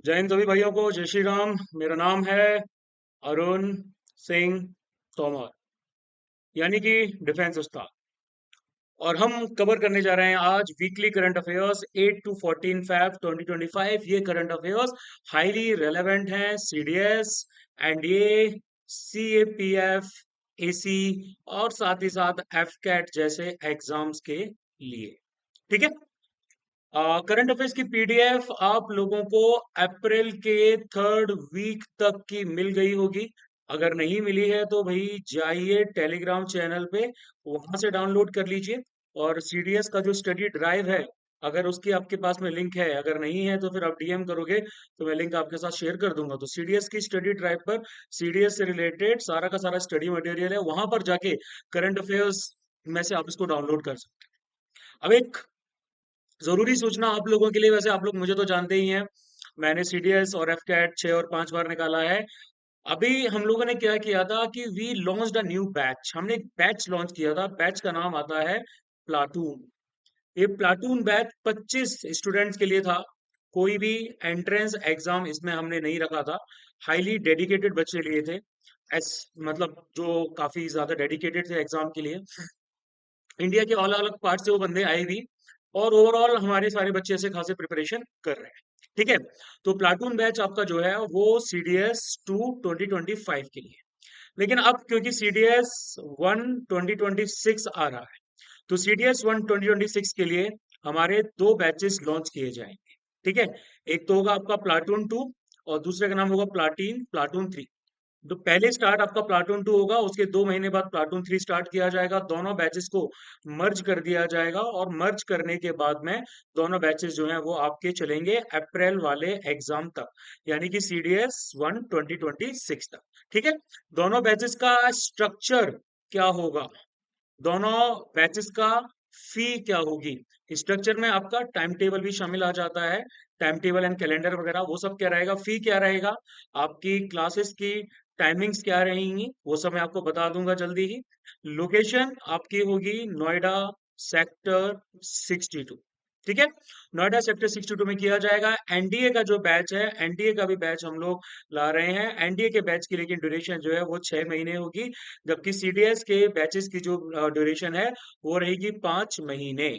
जय हिंद सभी भाइयों को, जय श्री राम। मेरा नाम है अरुण सिंह तोमर, यानी कि डिफेंस उस्ताद। और हम कवर करने जा रहे हैं आज weekly current affairs 8 to 14 Feb 2025। ये करंट अफेयर्स हाईली रेलेवेंट हैं सीडीएस, एनडीए, सीएपीएफ, एसी और साथ ही साथ एफकैट जैसे एग्जाम्स के लिए। ठीक है। करंट अफेयर्स की पीडीएफ आप लोगों को अप्रैल के 3rd वीक तक की मिल गई होगी। अगर नहीं मिली है तो भाई जाइए टेलीग्राम चैनल पे, वहां से डाउनलोड कर लीजिए। और सीडीएस का जो स्टडी ड्राइव है, अगर उसकी आपके पास में लिंक है, अगर नहीं है तो फिर आप डीएम करोगे तो मैं लिंक आपके साथ शेयर कर दूंगा। तो सीडीएस की स्टडी ड्राइव पर सीडीएस से रिलेटेड सारा का सारा स्टडी मटेरियल है, वहां पर जाके करंट अफेयर्स में से आप इसको डाउनलोड कर सकते हैं। अब एक जरूरी सूचना आप लोगों के लिए, वैसे आप लोग मुझे तो जानते ही हैं, मैंने सीडीएस और एफकैट 6 और 5 बार निकाला है। अभी हम लोगों ने क्या किया था कि we launched a new batch. हमने एक बैच लॉन्च किया था, बैच का नाम आता है प्लाटून। ये प्लाटून बैच 25 स्टूडेंट्स के लिए था। कोई भी एंट्रेंस एग्जाम इसमें हमने नहीं रखा था। हाईली डेडिकेटेड बच्चे लिए थे, एस मतलब जो काफी ज्यादा डेडिकेटेड थे एग्जाम के लिए। इंडिया के अलग अलग पार्ट से वो बंदे आए भी, और ओवरऑल हमारे सारे बच्चे ऐसे खासे प्रिपरेशन कर रहे हैं। ठीक है। तो प्लाटून बैच आपका जो है वो सीडीएस 2025 के लिए। लेकिन अब क्योंकि सीडीएस 2026 आ रहा है, तो सीडीएस 2026 के लिए हमारे दो बैचेस लॉन्च किए जाएंगे। ठीक है। एक तो होगा आपका प्लाटून 2, और दूसरे का नाम होगा प्लाटून 3। तो पहले स्टार्ट आपका प्लाटून 2 होगा, उसके 2 महीने बाद प्लाटून 3 स्टार्ट किया जाएगा। दोनों बैचेस को मर्ज कर दिया जाएगा, और मर्ज करने के बाद में दोनों बैचेस जो हैं वो आपके चलेंगे अप्रैल वाले एग्जाम तक, यानी कि सीडीएस 2026 तक। ठीक है। दोनों बैचेस का स्ट्रक्चर क्या होगा, दोनों बैचेस का फी क्या होगी, स्ट्रक्चर में आपका टाइम टेबल भी शामिल आ जाता है। टाइम टेबल एंड कैलेंडर वगैरह वो सब क्या रहेगा, फी क्या रहेगा, आपकी क्लासेस की टाइमिंग्स क्या रहेंगी, वो सब मैं आपको बता दूंगा जल्दी ही। लोकेशन आपकी होगी नोएडा सेक्टर 62। ठीक है। नोएडा सेक्टर 62 में किया जाएगा। एनडीए का जो बैच है, एनडीए का भी बैच हम लोग ला रहे हैं। एनडीए के बैच की लेकिन ड्यूरेशन जो है वो 6 महीने होगी, जबकि सीडीएस के बैचेस की जो ड्यूरेशन है वो रहेगी 5 महीने।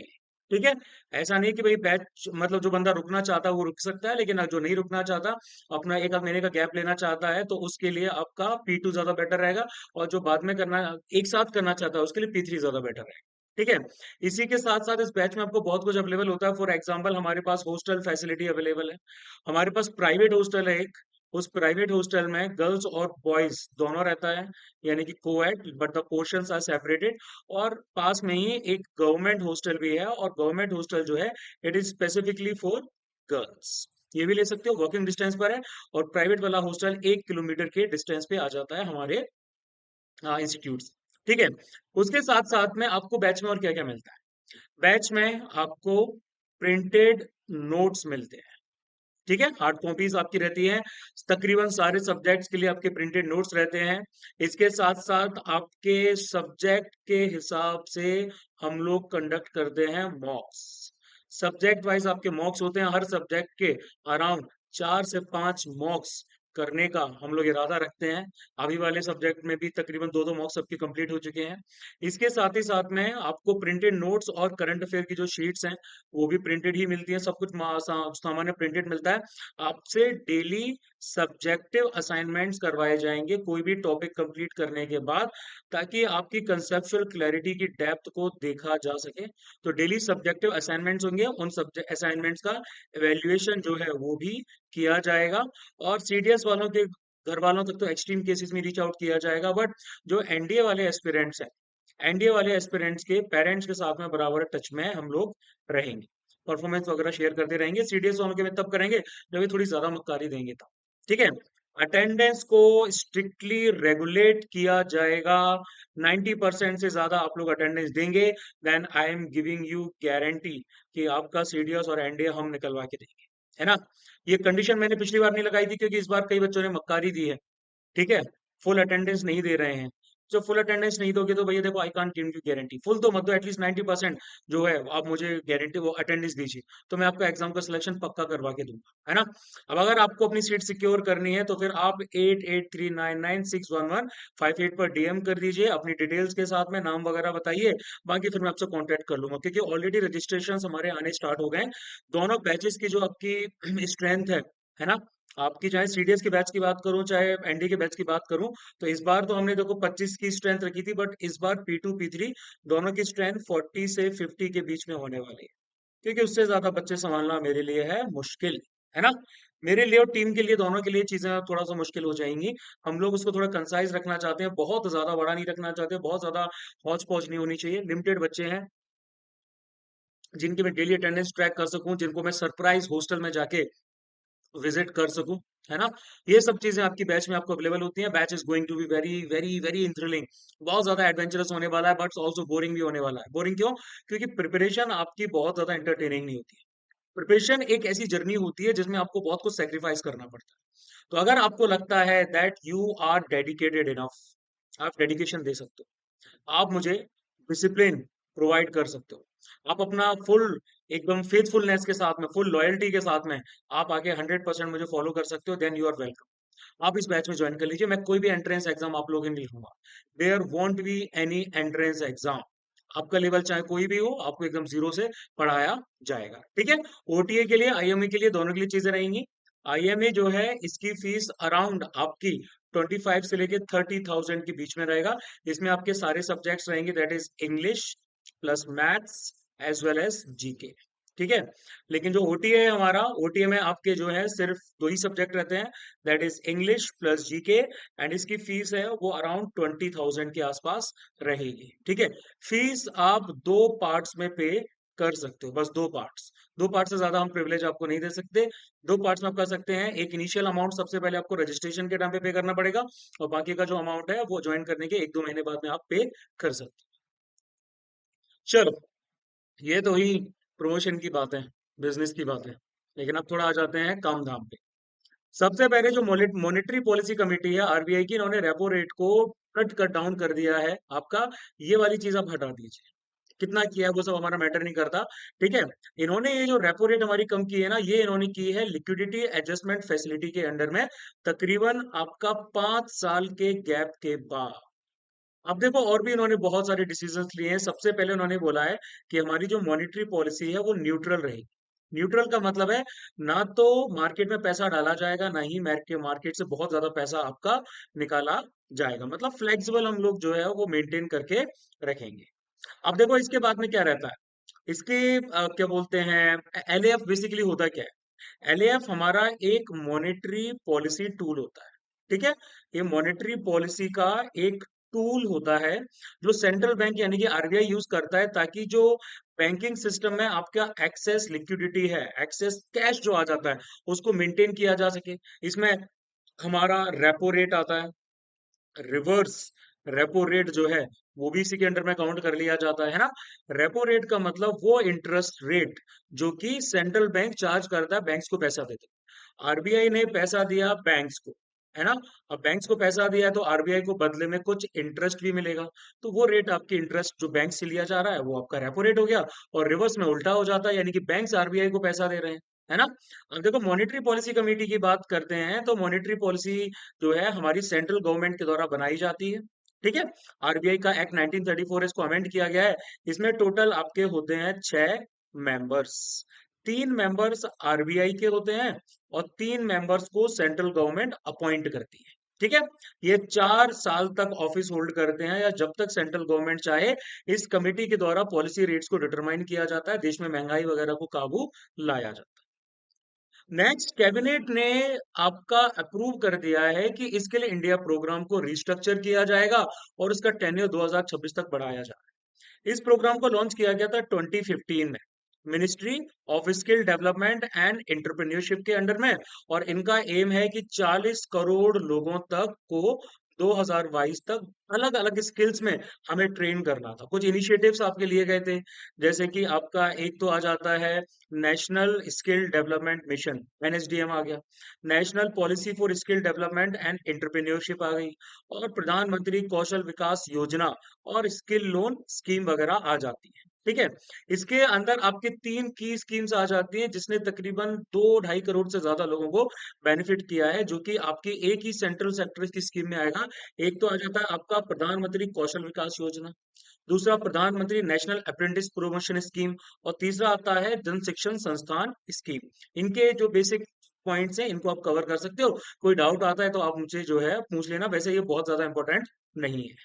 ठीक है। ऐसा नहीं कि भाई बैच मतलब जो बंदा रुकना चाहता है वो रुक सकता है, लेकिन जो नहीं रुकना चाहता, अपना एक आध महीने का गैप लेना चाहता है, तो उसके लिए आपका P2 ज्यादा बेटर रहेगा। और जो बाद में करना, एक साथ करना चाहता है, उसके लिए P3 ज्यादा बेटर रहेगा। ठीक है। इसी के साथ साथ इस बैच में आपको बहुत कुछ अवेलेबल होता है। फॉर एग्जांपल हमारे पास हॉस्टल फैसिलिटी अवेलेबल है। हमारे पास प्राइवेट हॉस्टल है एक, उस प्राइवेट हॉस्टल में गर्ल्स और बॉयज दोनों रहता है, यानी कि coed, but the portions are separated. और पास में ही एक गवर्नमेंट हॉस्टल भी है, और गवर्नमेंट हॉस्टल जो है it is specifically for girls. ये भी ले सकते हो, वॉकिंग डिस्टेंस पर है। और प्राइवेट वाला हॉस्टल 1 किलोमीटर के डिस्टेंस पे आ जाता है हमारे इंस्टीट्यूट से। ठीक है। उसके साथ साथ में आपको बैच में और क्या क्या मिलता है, बैच में आपको प्रिंटेड नोट्स मिलते हैं। ठीक है। हार्ड कॉपीज आपकी रहती है, तकरीबन सारे सब्जेक्ट्स के लिए आपके प्रिंटेड नोट्स रहते हैं। इसके साथ साथ आपके सब्जेक्ट के हिसाब से हम लोग कंडक्ट करते हैं मॉक्स। सब्जेक्ट वाइज आपके मॉक्स होते हैं, हर सब्जेक्ट के अराउंड 4 से 5 मॉक्स करने का हम लोग इरादा रखते हैं। अभी वाले सब्जेक्ट में भी तकरीबन दो दो मॉक्स सबके कंप्लीट हो चुके हैं। इसके साथ ही साथ में आपको प्रिंटेड नोट्स और करंट अफेयर की जो शीट्स हैं वो भी प्रिंटेड ही मिलती है। सब कुछ सामान्य प्रिंटेड मिलता है। आपसे डेली सब्जेक्टिव असाइनमेंट्स करवाए जाएंगे कोई भी टॉपिक कंप्लीट करने के बाद, ताकि आपकी कंसेप्चुअल क्लैरिटी की डेप्थ को देखा जा सके। तो डेली सब्जेक्टिव असाइनमेंट्स होंगे, उन सब्जेक्ट असाइनमेंट्स का एवेल्युएशन जो है वो भी किया जाएगा। और सीडीएस वालों के घर वालों तक तो एक्सट्रीम केसेस में रीच आउट किया जाएगा, बट जो एनडीए वाले एस्पिरेंट्स हैं, एनडीए वाले एस्पिरेंट्स के पेरेंट्स के साथ में बराबर टच में हम लोग रहेंगे। परफॉर्मेंस वगैरह शेयर करते रहेंगे। सीडीएस वालों के में तब करेंगे जब ये थोड़ी ज्यादा मक्कारी देंगे तब। ठीक है। अटेंडेंस को स्ट्रिक्टली रेगुलेट किया जाएगा। 90% से ज्यादा आप लोग अटेंडेंस देंगे, then I am giving you guarantee कि आपका सीडीएस और एनडीए हम निकलवा के देंगे। है ना। ये कंडीशन मैंने पिछली बार नहीं लगाई थी, क्योंकि इस बार कई बच्चों ने मक्कारी दी है। ठीक है। फुल अटेंडेंस नहीं दे रहे हैं। जब फुल अटेंडेंस नहीं दोगे तो भैया देखो I can't give you guarantee, full तो मत दो, एटलीस्ट 90% जो है आप मुझे गारंटी वो अटेंडेंस दीजिए, तो मैं आपका एग्जाम का सिलेक्शन पक्का करवा के दूंगा, है ना। अब अगर आपको अपनी सीट सिक्योर करनी है तो फिर आप 8839961158 पर डीएम कर दीजिए अपनी डिटेल्स के साथ में, नाम वगैरह बताइए, बाकी फिर मैं आपसे कांटेक्ट कर लूंगा, क्योंकि ऑलरेडी रजिस्ट्रेशन हमारे आने स्टार्ट हो गए हैं। दोनों बैचेस की जो आपकी स्ट्रेंथ है ना, आपकी चाहे सीडीएस के बैच की बात करूं चाहे एनडी के बैच की बात करूं, तो इस बार तो हमने देखो 25 की स्ट्रेंथ रखी थी, बट इस बार P2 P3 दोनों की स्ट्रेंथ 40 से 50 के बीच में होने वाली है, क्योंकि उससे ज्यादा बच्चे संभालना मेरे लिए है मुश्किल, है ना। मेरे लिए और टीम के लिए, दोनों के लिए चीजें थोड़ा सा मुश्किल हो जाएंगी। हम लोग उसको थोड़ा कंसाइज रखना चाहते हैं, बहुत ज्यादा बड़ा नहीं रखना चाहते, बहुत ज्यादा हौच पौच नहीं होनी चाहिए, लिमिटेड बच्चे हैं जिनकी मैं डेली अटेंडेंस ट्रैक कर सकूं, जिनको मैं सरप्राइज हॉस्टल में जाके विजिट कर सकूं, है ना। ये सब चीजें आपकी बैच में आपको अवेलेबल होती हैं। Batch is going to be very very very enthralling, बहुत ज्यादा एडवेंचरस होने वाला है, बट ऑल्सो बोरिंग भी होने वाला है। बोरिंग क्यों? क्योंकि प्रिपरेशन आपकी बहुत ज्यादा एंटरटेनिंग नहीं होती है। प्रिपरेशन एक ऐसी जर्नी होती है जिसमें आपको बहुत कुछ सेक्रीफाइस करना पड़ता है। तो अगर आपको लगता है that you are dedicated enough, आप डेडिकेशन दे सकते हो, आप मुझे डिसिप्लिन प्रोवाइड कर सकते हो, आप अपना फुल एकदम फेथफुलनेस के साथ में, फुल लॉयल्टी के साथ में आप आके 100% मुझे फॉलो कर सकते हो, देन यू आर वेलकम। आप इस बैच में ज्वाइन कर लीजिए। मैं कोई भी एंट्रेंस एग्जाम आप लोगों के नहीं लिखूंगा, there won't be any entrance exam. आपका लेवल चाहे कोई भी हो, आपको एकदम जीरो से पढ़ाया जाएगा, ठीक है। ओटीए के लिए, आईएमए के लिए, दोनों के लिए चीजें रहेंगी। आईएमए जो है इसकी फीस अराउंड आपकी 25 से लेके 30,000 के बीच में रहेगा। इसमें आपके सारे सब्जेक्ट्स रहेंगे, that is English plus maths as well as GK, ठीक है। लेकिन जो ओटीए है हमारा, ओटीए में आपके जो है सिर्फ दो ही सब्जेक्ट रहते हैं, that is English plus GK, and इसकी फीस है वो अराउंड 20,000 के आसपास रहेगी, ठीक है। फीस आप दो पार्ट्स में पे कर सकते हो, बस दो पार्ट्स, दो पार्ट से ज्यादा हम प्रिविलेज आपको नहीं दे सकते। दो पार्ट्स में आप कर सकते हैं, एक इनिशियल अमाउंट सबसे पहले आपको रजिस्ट्रेशन के टाइम पे करना पड़ेगा, और बाकी का जो अमाउंट है वो ज्वाइन करने के 1-2 महीने बाद में आप पे कर सकते हैं। चलो, ये तो ही प्रमोशन की बात है, बिजनेस की बात है, लेकिन अब थोड़ा आ जाते हैं काम धाम पे। सबसे पहले जो मॉनेटरी पॉलिसी कमेटी है आरबीआई की, इन्होंने रेपो रेट को कट डाउन कर दिया है आपका, ये वाली चीज आप हटा दीजिए। कितना किया है वो सब हमारा मैटर नहीं करता, ठीक है। इन्होंने ये जो रेपो रेट हमारी कम की है ना, ये इन्होंने की है लिक्विडिटी एडजस्टमेंट फैसिलिटी के अंडर में, तकरीबन आपका 5 साल के गैप के बाद। अब देखो और भी इन्होंने बहुत सारे डिसीजंस लिए हैं। सबसे पहले उन्होंने बोला है कि हमारी जो मॉनेटरी पॉलिसी है वो न्यूट्रल रहेगी। न्यूट्रल का मतलब है, ना तो मार्केट में पैसा डाला जाएगा, ना ही मार्केट से बहुत ज्यादा पैसा आपका निकाला जाएगा, मतलब फ्लेक्सिबल हम लोग जो है वो मेंटेन करके रखेंगे। अब देखो इसके बाद में क्या रहता है, इसके क्या बोलते हैं, एलएएफ बेसिकली होता क्या है। एलएएफ हमारा एक मॉनेटरी पॉलिसी टूल होता है, ठीक है। ये मॉनेटरी पॉलिसी का एक टूल होता है जो सेंट्रल बैंक यानी कि आरबीआई यूज करता है, ताकि जो बैंकिंग सिस्टम में आपका एक्सेस लिक्विडिटी है, एक्सेस कैश जो आ जाता है, उसको मेंटेन किया जा सके। इसमें हमारा रेपो रेट आता है, रिवर्स रेपो रेट जो है वो भी इसी के अंडर में काउंट कर लिया जाता है ना। रेपो रेट का मतलब वो इंटरेस्ट रेट जो कि सेंट्रल बैंक चार्ज करता है बैंक्स को पैसा देते। आरबीआई ने पैसा दिया बैंक्स को, है ना। अब बैंक्स को पैसा दिया है तो आरबीआई को बदले में कुछ इंटरेस्ट भी मिलेगा, तो वो रेट आपकी इंटरेस्ट जो बैंक से लिया जा रहा है वो आपका रेपो रेट हो गया, और रिवर्स में उल्टा हो जाता है, यानी कि बैंक्स आरबीआई को पैसा दे रहे हैं, है ना। अब देखो मॉनेटरी पॉलिसी कमेटी की बात करते हैं, तो मॉनेटरी पॉलिसी जो है हमारी सेंट्रल गवर्नमेंट के द्वारा बनाई जाती है, ठीक है। आरबीआई का एक्ट 1934 इसको अमेंड किया गया है। इसमें टोटल आपके होते हैं 6 मेंबर्स, 3 मेंबर्स आरबीआई के होते हैं, और 3 मेंबर्स को सेंट्रल गवर्नमेंट अपॉइंट करती है, ठीक है। ये 4 साल तक ऑफिस होल्ड करते हैं, या जब तक सेंट्रल गवर्नमेंट चाहे। इस कमेटी के द्वारा पॉलिसी रेट्स को डिटरमाइन किया जाता है, देश में महंगाई वगैरह को काबू लाया जाता है। नेक्स्ट, कैबिनेट ने आपका अप्रूव कर दिया है कि इसके लिए इंडिया प्रोग्राम को रिस्ट्रक्चर किया जाएगा, और उसका टेन्योर 2026 तक बढ़ाया जाएगा। इस प्रोग्राम को लॉन्च किया गया था 2015 में, ministry of skill development and entrepreneurship के अंडर में, और इनका एम है कि 40 करोड़ लोगों तक को 2022 तक अलग अलग स्किल्स में हमें ट्रेन करना था। कुछ इनिशिएटिव्स आपके लिए गए थे, जैसे कि आपका एक तो आ जाता है national skill development mission, NSDM आ गया, national policy for skill development and entrepreneurship आ गई, और प्रधानमंत्री कौशल विकास योजना और स्किल लोन स्कीम वगैरह आ जाती है। ठीक है, इसके अंदर आपके 3 की स्कीम्स आ जाती हैं, जिसने तकरीबन 2-2.5 करोड़ से ज्यादा लोगों को बेनिफिट किया है, जो कि आपकी एक ही सेंट्रल सेक्टर की स्कीम में आएगा। एक तो आ जाता है आपका प्रधानमंत्री कौशल विकास योजना, दूसरा प्रधानमंत्री नेशनल अप्रेंटिस प्रमोशन स्कीम, और तीसरा आता है जन शिक्षण संस्थान स्कीम। इनके जो बेसिक पॉइंट्स हैं इनको आप कवर कर सकते हो। कोई डाउट आता है तो आप मुझे जो है पूछ लेना, वैसे ये बहुत ज्यादा इंपॉर्टेंट नहीं है।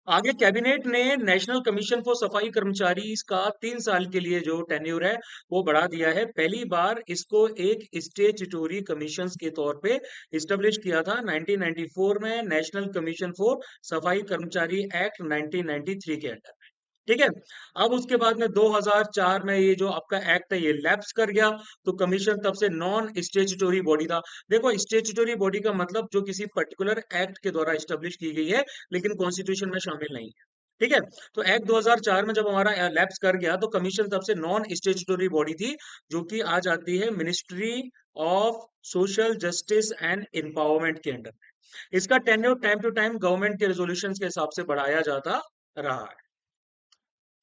आगे कैबिनेट ने नेशनल कमीशन फॉर सफाई कर्मचारी का 3 साल के लिए जो टेन्योर है वो बढ़ा दिया है। पहली बार इसको एक स्टेचुटोरी कमीशन के तौर पे इस्टेब्लिश किया था 1994 में, नेशनल कमीशन फॉर सफाई कर्मचारी एक्ट 1993 के अंडर। ठीक है, अब उसके बाद में 2004 में ये जो आपका एक्ट है ये लैप्स कर गया, तो कमीशन तब से नॉन स्टेचुटोरी बॉडी था। देखो, स्टेचुटोरी बॉडी का मतलब जो किसी पर्टिकुलर एक्ट के द्वारा स्टेब्लिश की गई है लेकिन कॉन्स्टिट्यूशन में शामिल नहीं है। ठीक है, तो एक्ट 2004 में जब हमारा लैप्स कर गया तो कमीशन तब से नॉन स्टेचुटोरी बॉडी थी, जो कि आ जाती है ministry of social justice and empowerment के अंडर। इसका tenure time to time government के रेजोल्यूशंस के हिसाब से बढ़ाया जाता रहा है।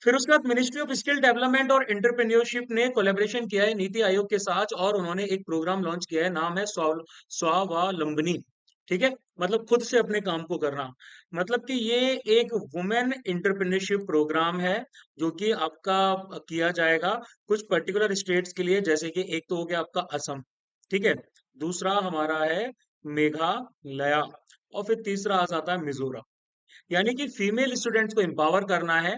फिर उसके बाद मिनिस्ट्री ऑफ स्किल डेवलपमेंट और एंटरप्रेन्योरशिप ने कोलैबोरेशन किया है नीति आयोग के साथ, और उन्होंने एक प्रोग्राम लॉन्च किया है, नाम है स्वावलंबनी। ठीक है, मतलब खुद से अपने काम को करना। मतलब कि ये एक वुमेन एंटरप्रेन्योरशिप प्रोग्राम है, जो कि आपका किया जाएगा कुछ पर्टिकुलर स्टेट्स के लिए, जैसे कि एक तो हो गया आपका असम। ठीक है, दूसरा हमारा है मेघालय, और फिर तीसरा आ जाता है मिजोरम। यानी कि फीमेल स्टूडेंट्स को एम्पावर करना है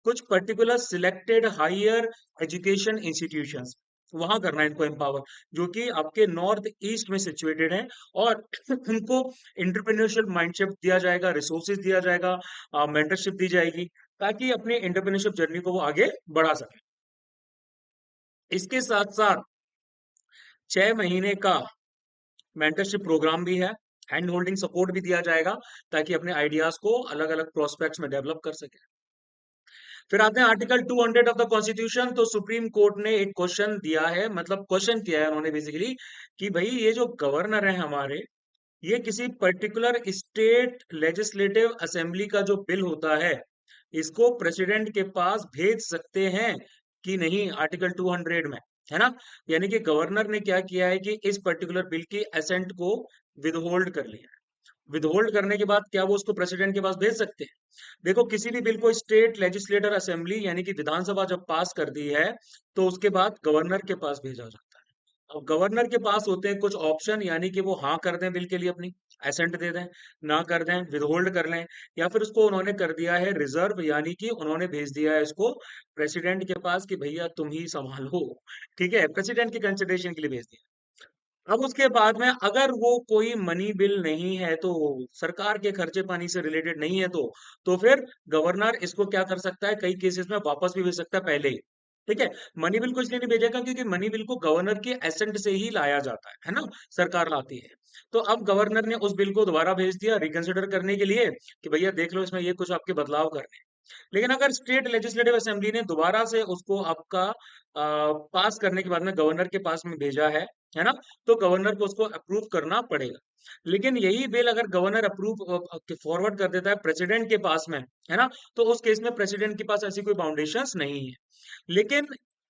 कुछ particular selected higher education institutions, वहां करना है इनको एम्पावर, जो कि आपके नॉर्थ ईस्ट में सिचुएटेड है। और उनको इंटरप्रेन्योरशिप माइंडसेट दिया जाएगा, रिसोर्सेज दिया जाएगा, मेंटरशिप दी जाएगी, ताकि अपनी इंटरप्रेन्योरशिप जर्नी को वो आगे बढ़ा सके। इसके साथ साथ 6 महीने का मेंटरशिप प्रोग्राम भी है, हैंड होल्डिंग सपोर्ट भी दिया जाएगा, ताकि अपने आइडियाज को अलग अलग प्रोस्पेक्ट्स में डेवलप कर सके। फिर आते हैं आर्टिकल 200 ऑफ द कॉन्स्टिट्यूशन। तो सुप्रीम कोर्ट ने एक क्वेश्चन दिया है, मतलब क्वेश्चन किया है उन्होंने बेसिकली, कि भाई ये जो गवर्नर है हमारे, ये किसी पर्टिकुलर स्टेट लेजिस्लेटिव असेंबली का जो बिल होता है, इसको प्रेसिडेंट के पास भेज सकते हैं कि नहीं, आर्टिकल 200 में, है ना। यानी कि गवर्नर ने क्या किया है कि इस पर्टिकुलर बिल की असेंट को विदहोल्ड कर लिया। विदहोल्ड करने के बाद क्या वो उसको प्रेसिडेंट के पास भेज सकते हैं? देखो, किसी भी बिल को स्टेट लेजिस्लेटर असेंबली यानी कि विधानसभा जब पास कर दी है, तो उसके बाद गवर्नर के पास भेजा जाता है। अब गवर्नर के पास होते हैं कुछ ऑप्शन, यानी कि वो हाँ कर दें बिल के लिए अपनी एसेंट दे दें, ना कर दें विदहोल्ड कर लें, या फिर उसको उन्होंने कर दिया है रिजर्व, यानी कि उन्होंने भेज दिया है इसको प्रेसिडेंट के पास कि भैया तुम ही संभालो। ठीक है, प्रेसिडेंट की कंसिडरेशन के लिए भेज दिया। अब उसके बाद में अगर वो कोई मनी बिल नहीं है, तो सरकार के खर्चे पानी से रिलेटेड नहीं है, तो फिर गवर्नर इसको क्या कर सकता है, कई केसेस में वापस भी भेज सकता है पहले ही। ठीक है, मनी बिल को इसलिए नहीं भेजेगा क्योंकि मनी बिल को गवर्नर के एसेंट से ही लाया जाता है ना, सरकार लाती है। तो अब गवर्नर ने उस बिल को दोबारा भेज दिया रिकंसिडर करने के लिए, कि भैया देख लो, इसमें ये कुछ आपके बदलाव करने हैं। लेकिन अगर स्टेट लेजिस्लेटिव असेंबली ने दोबारा से उसको आपका पास करने के बाद में गवर्नर के पास में भेजा है ना, तो गवर्नर को उसको अप्रूव करना पड़ेगा। लेकिन यही बिल अगर गवर्नर अप्रूव फॉरवर्ड कर देता है प्रेसिडेंट के पास में, है ना, तो उस केस में प्रेसिडेंट के पास ऐसी कोई बाउंडेशंस नहीं है। लेकिन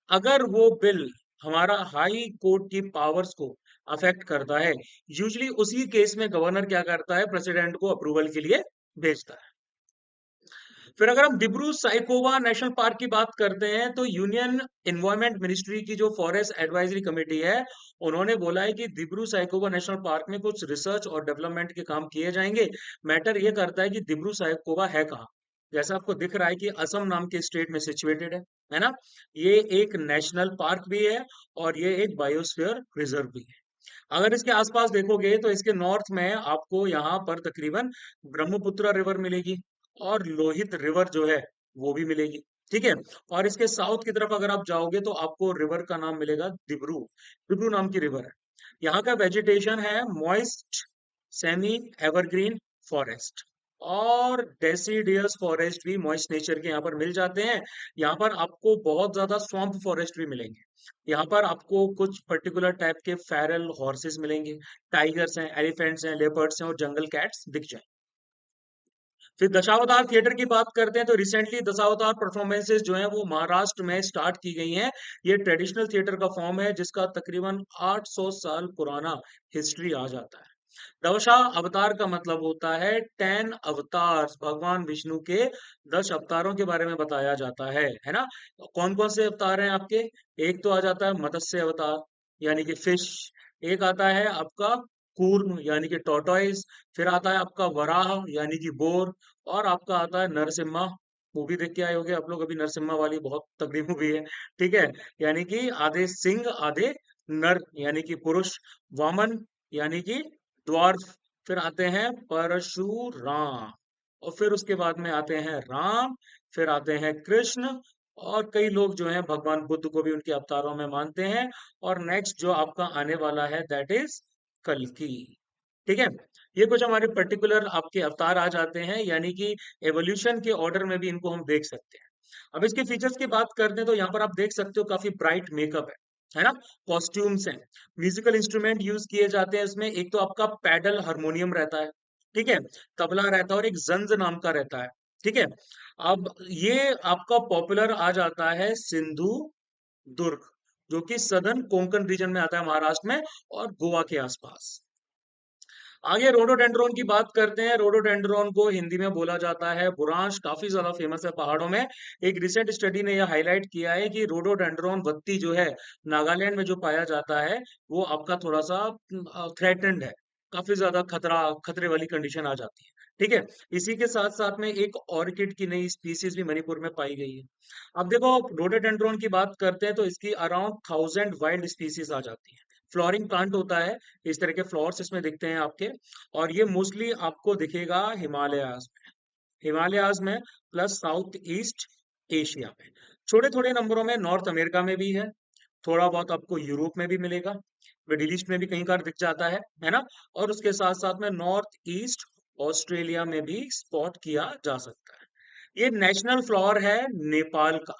अगर वो बिल हमारा हाई कोर्ट की पावर्स को अफेक्ट करता है, यूजली उसी केस में गवर्नर क्या करता है, प्रेसिडेंट को अप्रूवल के लिए भेजता है। फिर अगर हम डिब्रू साइकोवा नेशनल पार्क की बात करते हैं, तो यूनियन एनवायरमेंट मिनिस्ट्री की जो फॉरेस्ट एडवाइजरी कमेटी है, उन्होंने बोला है कि डिब्रू साइकोवा नेशनल पार्क में कुछ रिसर्च और डेवलपमेंट के काम किए जाएंगे। मैटर ये करता है कि डिब्रू साइकोवा है कहाँ। जैसा आपको दिख रहा है कि असम नाम के स्टेट में सिचुएटेड है ना। ये एक नेशनल पार्क भी है, और ये एक बायोस्फीयर रिजर्व भी है। अगर इसके आसपास देखोगे तो इसके नॉर्थ में आपको यहाँ पर तकरीबन ब्रह्मपुत्र रिवर मिलेगी, और लोहित रिवर जो है वो भी मिलेगी। ठीक है, और इसके साउथ की तरफ अगर आप जाओगे तो आपको रिवर का नाम मिलेगा दिब्रू। दिब्रू नाम की रिवर है। यहाँ का वेजिटेशन है मॉइस्ट सेमी एवरग्रीन फॉरेस्ट और डेसिडियस फॉरेस्ट भी मॉइस्ट नेचर के यहाँ पर मिल जाते हैं। यहाँ पर आपको बहुत ज्यादा स्वैम्प फॉरेस्ट भी मिलेंगे। यहाँ पर आपको कुछ पर्टिकुलर टाइप के फेरल हॉर्सेस मिलेंगे, टाइगर्स हैं, एलिफेंट्स हैं, लेपर्ड्स हैं और जंगल कैट्स दिख जाए। फिर दशावतार थिएटर की बात करते हैं तो रिसेंटली दशावतार परफॉर्मेंसेस जो हैं वो महाराष्ट्र में स्टार्ट की गई हैं। ये ट्रेडिशनल थिएटर का फॉर्म है जिसका तकरीबन 800 साल पुराना हिस्ट्री आ जाता है। दशा अवतार का मतलब होता है 10 अवतार, भगवान विष्णु के 10 अवतारों के बारे में बताया जाता है ना। कौन कौन से अवतार हैं आपके? एक तो आ जाता है मत्स्य अवतार यानी कि फिश, एक आता है आपका कूर्म यानी कि टॉर्टोइज, फिर आता है आपका वराह यानी कि बोर, और आपका आता है नरसिम्हा। मूवी देख के आए होगे आप लोग अभी, नरसिम्हा वाली बहुत तगड़ी मूवी है। ठीक है, यानी कि आधे सिंह आधे नर यानी कि पुरुष, वामन यानी कि द्वार्फ, फिर आते हैं परशुराम, और फिर उसके बाद में आते हैं राम, फिर आते हैं कृष्ण, और कई लोग जो हैं भगवान बुद्ध को भी उनके अवतारों में मानते हैं। और नेक्स्ट जो आपका आने वाला है दैट इज कल्कि। ठीक है, ये कुछ हमारे पर्टिकुलर आपके अवतार आ जाते हैं, यानी कि एवोल्यूशन के ऑर्डर में भी इनको हम देख सकते हैं। अब इसके फीचर्स की बात करते हैं तो यहाँ पर आप देख सकते हो काफी ब्राइट मेकअप है ना। कॉस्ट्यूम्स हैं, म्यूजिकल इंस्ट्रूमेंट यूज किए जाते हैं इसमें। एक तो आपका पैडल हारमोनियम रहता है, ठीक है, तबला रहता है और एक जंज नाम का रहता है। ठीक है, अब ये आपका पॉपुलर आ जाता है सिंधु दुर्ग, जो कि सदर्न कोंकण रीजन में आता है महाराष्ट्र में और गोवा के आसपास। आगे रोडोडेंड्रोन की बात करते हैं। रोडोडेंड्रोन को हिंदी में बोला जाता है बुरांश, काफी ज्यादा फेमस है पहाड़ों में। एक रिसेंट स्टडी ने यह हाईलाइट किया है कि रोडोडेंड्रोन वत्ती जो है नागालैंड में जो पाया जाता है वो आपका थोड़ा सा थ्रेटेंड है, काफी ज्यादा खतरे वाली कंडीशन आ जाती है। ठीक है, इसी के साथ साथ में एक ऑर्किड की नई स्पीसीज भी मणिपुर में पाई गई है। अब देखो, रोडोडेंड्रोन की बात करते हैं तो इसकी अराउंड 1000 वाइल्ड स्पीसीज आ जाती है। फ्लोरिंग प्लांट होता है, इस तरह के फ्लावर्स इसमें दिखते हैं आपके, और ये मोस्टली आपको दिखेगा हिमालयाज में, हिमालयाज में प्लस साउथ ईस्ट एशिया में। छोटे थोड़े नंबरों में नॉर्थ अमेरिका में भी है, थोड़ा बहुत आपको यूरोप में भी मिलेगा, मिडिल ईस्ट में भी कहीं कार दिख जाता है ना। और उसके साथ साथ में नॉर्थ ईस्ट ऑस्ट्रेलिया में भी स्पॉट किया जा सकता है। ये नेशनल फ्लावर है नेपाल का,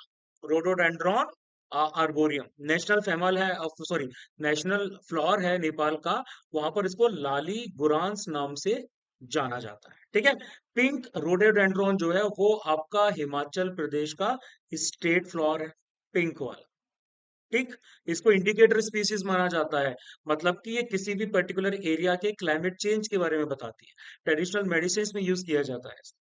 रोडोडेंड्रॉन आर्बोरियम नेशनल फेमल है, सॉरी नेशनल फ्लावर है नेपाल का। वहां पर इसको लाली गुरांस नाम से जाना जाता है। ठीक है, पिंक रोडोडेंड्रॉन जो है वो आपका हिमाचल प्रदेश का स्टेट फ्लावर है, पिंक वाला। ठीक, इसको इंडिकेटर स्पीसीज माना जाता है, मतलब कि ये किसी भी पर्टिकुलर एरिया के क्लाइमेट चेंज के बारे में बताती है। ट्रेडिशनल मेडिसिन में यूज किया जाता है।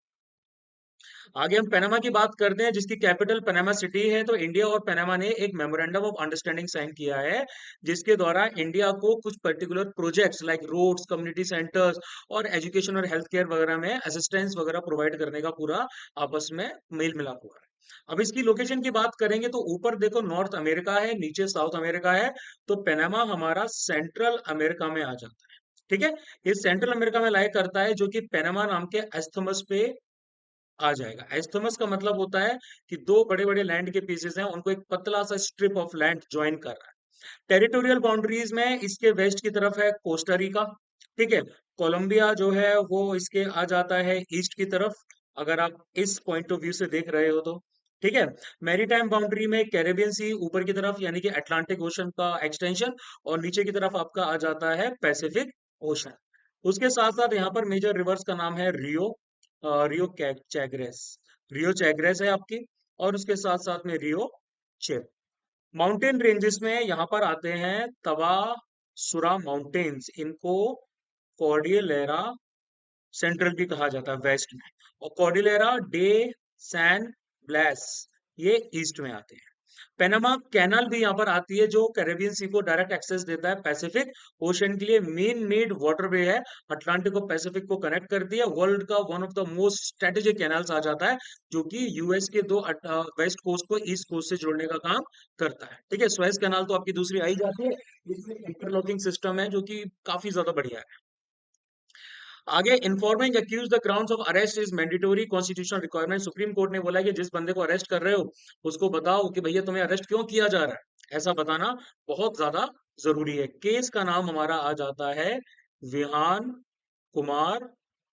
आगे हम पनामा की बात करते हैं जिसकी कैपिटल पनामा सिटी है। तो इंडिया और पनामा ने एक मेमोरेंडम ऑफ अंडरस्टैंडिंग साइन किया है, जिसके द्वारा इंडिया को कुछ particular projects like roads, community centres और एजुकेशन और हेल्थ केयर वगैरह में असिस्टेंस वगैरह प्रोवाइड करने का पूरा आपस में मेल मिलाप हुआ है। अब इसकी लोकेशन की बात करेंगे तो ऊपर देखो नॉर्थ अमेरिका है, नीचे साउथ अमेरिका है। तो पनामा हमारा सेंट्रल अमेरिका में आ जाता है। ठीक है, ये सेंट्रल अमेरिका में लाया करता है, जो कि पनामा नाम के एस्थमस पे आ जाएगा। एस्थमस का मतलब होता है कि दो बड़े बड़े लैंड के पीसेस हैं, उनको एक पतला सा स्ट्रिप ऑफ लैंड ज्वाइन कर रहा है। टेरिटोरियल बाउंड्रीज में इसके वेस्ट की तरफ है कोस्टारिका, ठीक है। कोलंबिया जो है वो इसके आ जाता है ईस्ट की तरफ, अगर आप इस पॉइंट ऑफ व्यू से देख रहे हो तो। ठीक है, मैरीटाइम बाउंड्री में कैरेबियन सी ऊपर की तरफ यानी कि अटलांटिक ओशन का एक्सटेंशन, और नीचे की तरफ आपका आ जाता है पैसिफिक ओशन। उसके साथ साथ यहाँ पर मेजर रिवर्स का नाम है रियो, चैग्रेस, रियो चैग्रेस है आपकी, और उसके साथ साथ में रियो चेप। माउंटेन रेंजेस में यहाँ पर आते हैं तवा सुरा माउंटेन्स, इनको कॉर्डियलेरा सेंट्रल भी कहा जाता है वेस्ट में, और कॉर्डिलेरा डे सैन ब्लास ये ईस्ट में आते हैं। पैनामा कैनाल भी यहाँ पर आती है जो कैरेबियन सी को डायरेक्ट एक्सेस देता है पैसिफिक ओशन के लिए। मेन मेड वाटरवे है, अटलांटिक और पैसिफिक को कनेक्ट करती है। वर्ल्ड का one of the most strategic canals आ जाता है, जो कि यूएस के दो वेस्ट कोस्ट को ईस्ट कोस्ट से जोड़ने का काम करता है। ठीक है, स्वेज कैनाल तो आपकी दूसरी आई जाती है, इसमें इंटरलॉकिंग सिस्टम है जो कि काफी ज्यादा बढ़िया है। आगे, informing accused the grounds of arrest is mandatory constitutional requirement. Supreme court ने बोला कि जिस बंदे को अरेस्ट कर रहे हो उसको बताओ कि भैया तुम्हें अरेस्ट क्यों किया जा रहा है, ऐसा बताना बहुत ज्यादा जरूरी है। केस का नाम हमारा आ जाता है Vihan Kumar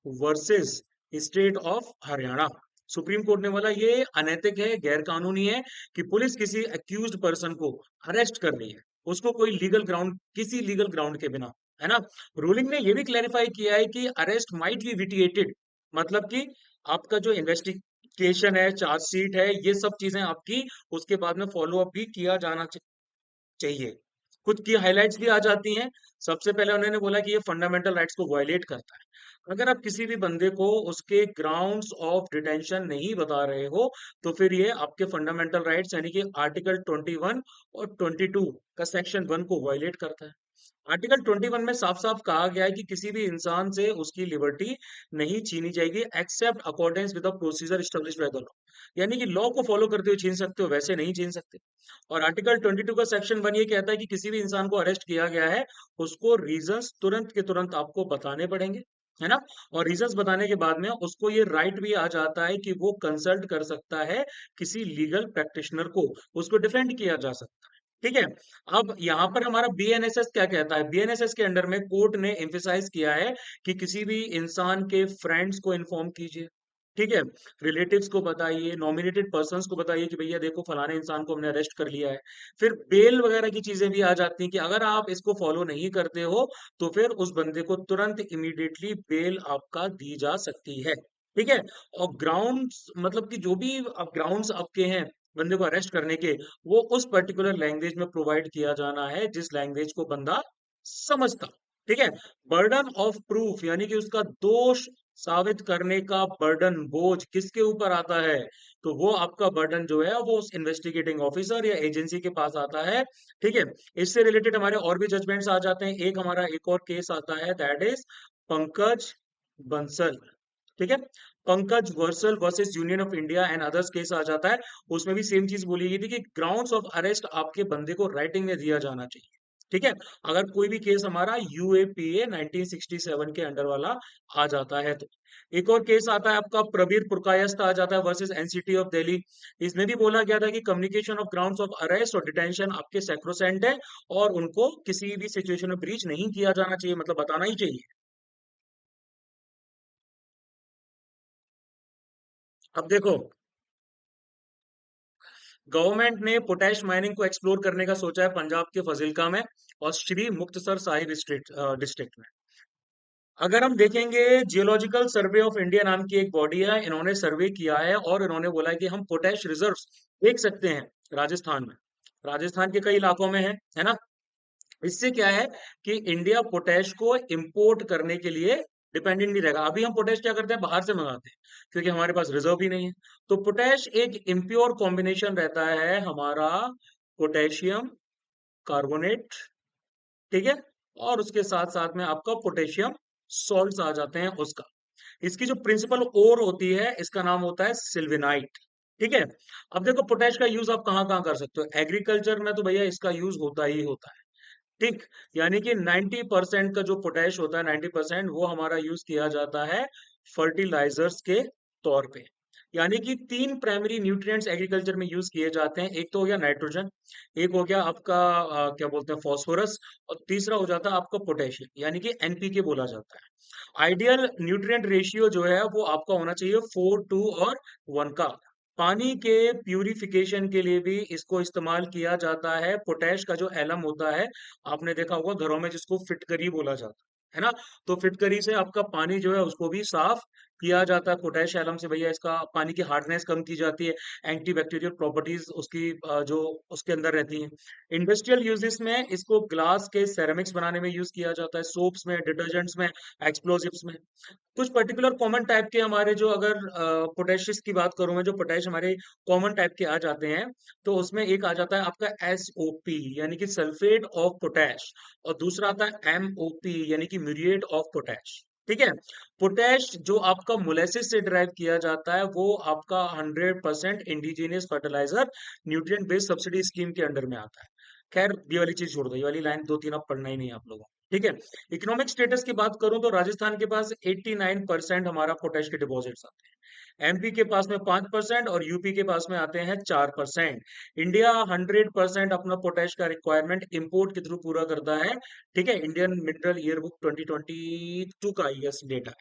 versus state of Haryana. Supreme court ने बोला ये अनैतिक है, गैर कानूनी है कि पुलिस किसी अक्यूज्ड पर्सन को अरेस्ट कर रही है, उसको कोई लीगल ग्राउंड, किसी लीगल ग्राउंड के बिना, है ना। रूलिंग ने ये भी क्लैरिफाई किया है कि अरेस्ट माइट बी विटिएटेड, मतलब कि आपका जो इन्वेस्टिगेशन है, चार्जशीट है, ये सब चीजें आपकी उसके बाद में फॉलो अप भी किया जाना चाहिए। कुछ की हाइलाइट्स भी आ जाती हैं। सबसे पहले उन्होंने बोला कि ये फंडामेंटल राइट्स को वायलेट करता है। अगर आप किसी भी बंदे को उसके ग्राउंड्स ऑफ डिटेंशन नहीं बता रहे हो, तो फिर ये आपके फंडामेंटल राइट्स यानी कि आर्टिकल 21 और 22 का सेक्शन 1 को वायलेट करता है। आर्टिकल 21 में साफ साफ कहा गया है कि किसी भी इंसान से उसकी लिबर्टी नहीं छीनी जाएगी except accordance with the procedure established by the law, यानी कि लॉ को फॉलो करते हुए छीन सकते हो, वैसे नहीं छीन सकते। और आर्टिकल 22 का सेक्शन 1 ये कहता है कि किसी भी इंसान को अरेस्ट किया गया है, उसको रीजंस तुरंत के तुरंत आपको बताने पड़ेंगे, है ना। और रीजंस बताने के बाद में उसको ये राइट भी आ जाता है कि वो कंसल्ट कर सकता है किसी लीगल प्रैक्टिशनर को, उसको डिफेंड किया जा सकता है। ठीक है। अब यहाँ पर हमारा बीएनएसएस क्या कहता है, बीएनएसएस के अंडर में कोर्ट ने एम्फेसाइज किया है कि किसी भी इंसान के फ्रेंड्स को इन्फॉर्म कीजिए, ठीक है, रिलेटिव्स को बताइए, नॉमिनेटेड पर्संस को बताइए कि भैया देखो फलाने इंसान को हमने अरेस्ट कर लिया है। फिर बेल वगैरह की चीजें भी आ जाती हैं कि अगर आप इसको फॉलो नहीं करते हो, तो फिर उस बंदे को तुरंत इमीडिएटली बेल आपका दी जा सकती है। ठीक है। और ग्राउंड्स मतलब कि जो भी ग्राउंड्स आपके हैं बंदे को अरेस्ट करने के, वो उस पर्टिकुलर लैंग्वेज में प्रोवाइड किया जाना है जिस लैंग्वेज को बंदा समझता। ठीक है। बर्डन ऑफ प्रूफ यानी कि उसका दोष साबित करने का बर्डन, बोझ किसके ऊपर आता है, तो वो आपका बर्डन जो है वो उस इन्वेस्टिगेटिंग ऑफिसर या एजेंसी के पास आता है। ठीक है। इससे रिलेटेड हमारे और भी जजमेंट्स आ जाते हैं। एक हमारा एक और केस आता है, दैट इज पंकज बंसल। ठीक है। पंकज वर्सल versus Union of India and others case आ जाता है। उसमें भी सेम चीज बोली गई थी कि ग्राउंड्स ऑफ अरेस्ट आपके बंदे को राइटिंग में दिया जाना चाहिए। ठीक है। अगर कोई भी केस हमारा यूएपीए 1967 के अंडर वाला आ जाता है तो। एक और केस आता है आपका प्रबीर पुरकायस्थ आ जाता है वर्सेस एनसीटी ऑफ दिल्ली। इसमें भी बोला गया था कि communication of grounds of arrest और डिटेंशन आपके सैक्रोसेंट है, और उनको किसी भी सिचुएशन में ब्रीच नहीं किया जाना चाहिए, मतलब बताना ही चाहिए। अब देखो, गवर्नमेंट ने पोटैश माइनिंग को एक्सप्लोर करने का सोचा है पंजाब के फजिल्का में और श्री मुक्तसर साहिब डिस्ट्रिक्ट में। अगर हम देखेंगे, जियोलॉजिकल सर्वे ऑफ इंडिया नाम की एक बॉडी है, इन्होंने सर्वे किया है और इन्होंने बोला है कि हम पोटैश रिजर्व्स देख सकते हैं राजस्थान में, राजस्थान के कई इलाकों में है ना। इससे क्या है कि इंडिया पोटैश को इंपोर्ट करने के लिए डिपेंडेंट नहीं रहेगा। अभी हम पोटैश क्या करते हैं, बाहर से मंगाते हैं क्योंकि हमारे पास रिजर्व ही नहीं है। तो पोटैश एक इम्प्योर कॉम्बिनेशन रहता है हमारा, पोटेशियम कार्बोनेट, ठीक है, और उसके साथ साथ में आपका पोटेशियम सॉल्ट्स आ जाते हैं उसका। इसकी जो प्रिंसिपल ओर होती है इसका नाम होता है सिल्विनाइट। ठीक है। अब देखो पोटैश का यूज आप कहाँ कहाँ कर सकते हो, एग्रीकल्चर में तो भैया इसका यूज होता ही होता है। ठीक। यानी कि 90% का जो पोटैश होता है, 90% वो हमारा यूज किया जाता है फर्टिलाइजर्स के तौर पे। यानी कि तीन प्राइमरी न्यूट्रिएंट्स एग्रीकल्चर में यूज किए जाते हैं। एक तो हो गया नाइट्रोजन, एक हो गया आपका क्या बोलते हैं फास्फोरस, और तीसरा हो जाता है आपका पोटेशियम यानी कि एनपीके बोला जाता है। आइडियल न्यूट्रिएंट रेशियो जो है वो आपका होना चाहिए 4:2 और 1 का। पानी के प्यूरिफिकेशन के लिए भी इसको इस्तेमाल किया जाता है। पोटैश का जो एलम होता है, आपने देखा होगा घरों में जिसको फिटकरी बोला जाता है ना, तो फिटकरी से आपका पानी जो है उसको भी साफ किया जाता है। पोटैश एलम से भैया इसका पानी की हार्डनेस कम की जाती है, एंटीबैक्टीरियल प्रॉपर्टीज उसकी जो उसके अंदर रहती हैं। इंडस्ट्रियल यूजेस में इसको ग्लास के सेरेमिक्स बनाने में यूज किया जाता है, सोप्स में, डिटर्जेंट्स में, एक्सप्लोजिव्स में। कुछ पर्टिकुलर कॉमन टाइप के हमारे जो, अगर पोटेशियस की बात करूं मैं, जो पोटेश हमारे कॉमन टाइप के आ जाते हैं, तो उसमें एक आ जाता है आपका SOP यानी कि सल्फेट ऑफ पोटैश, और दूसरा आता है MOP यानी कि म्यूरिएट ऑफ पोटैश। ठीक है। पोटैश जो आपका मोलेसिस से ड्राइव किया जाता है वो आपका 100% indigenous fertiliser nutrient based subsidy scheme के अंडर में आता है। खैर ये वाली चीज छोड़ दो, ये वाली लाइन दो तीन अब पढ़ना ही नहीं है आप लोगों को। ठीक है। इकोनॉमिक स्टेटस की बात करूं तो राजस्थान के पास 89% हमारा पोटैश के डिपॉजिट्स आते हैं, एमपी के पास में 5% और यूपी के पास में आते हैं 4%। इंडिया 100% अपना पोटैश का रिक्वायरमेंट इंपोर्ट के थ्रू पूरा करता है। ठीक है, इंडियन मिनरल ईयरबुक 2022 का ईएस डेटा।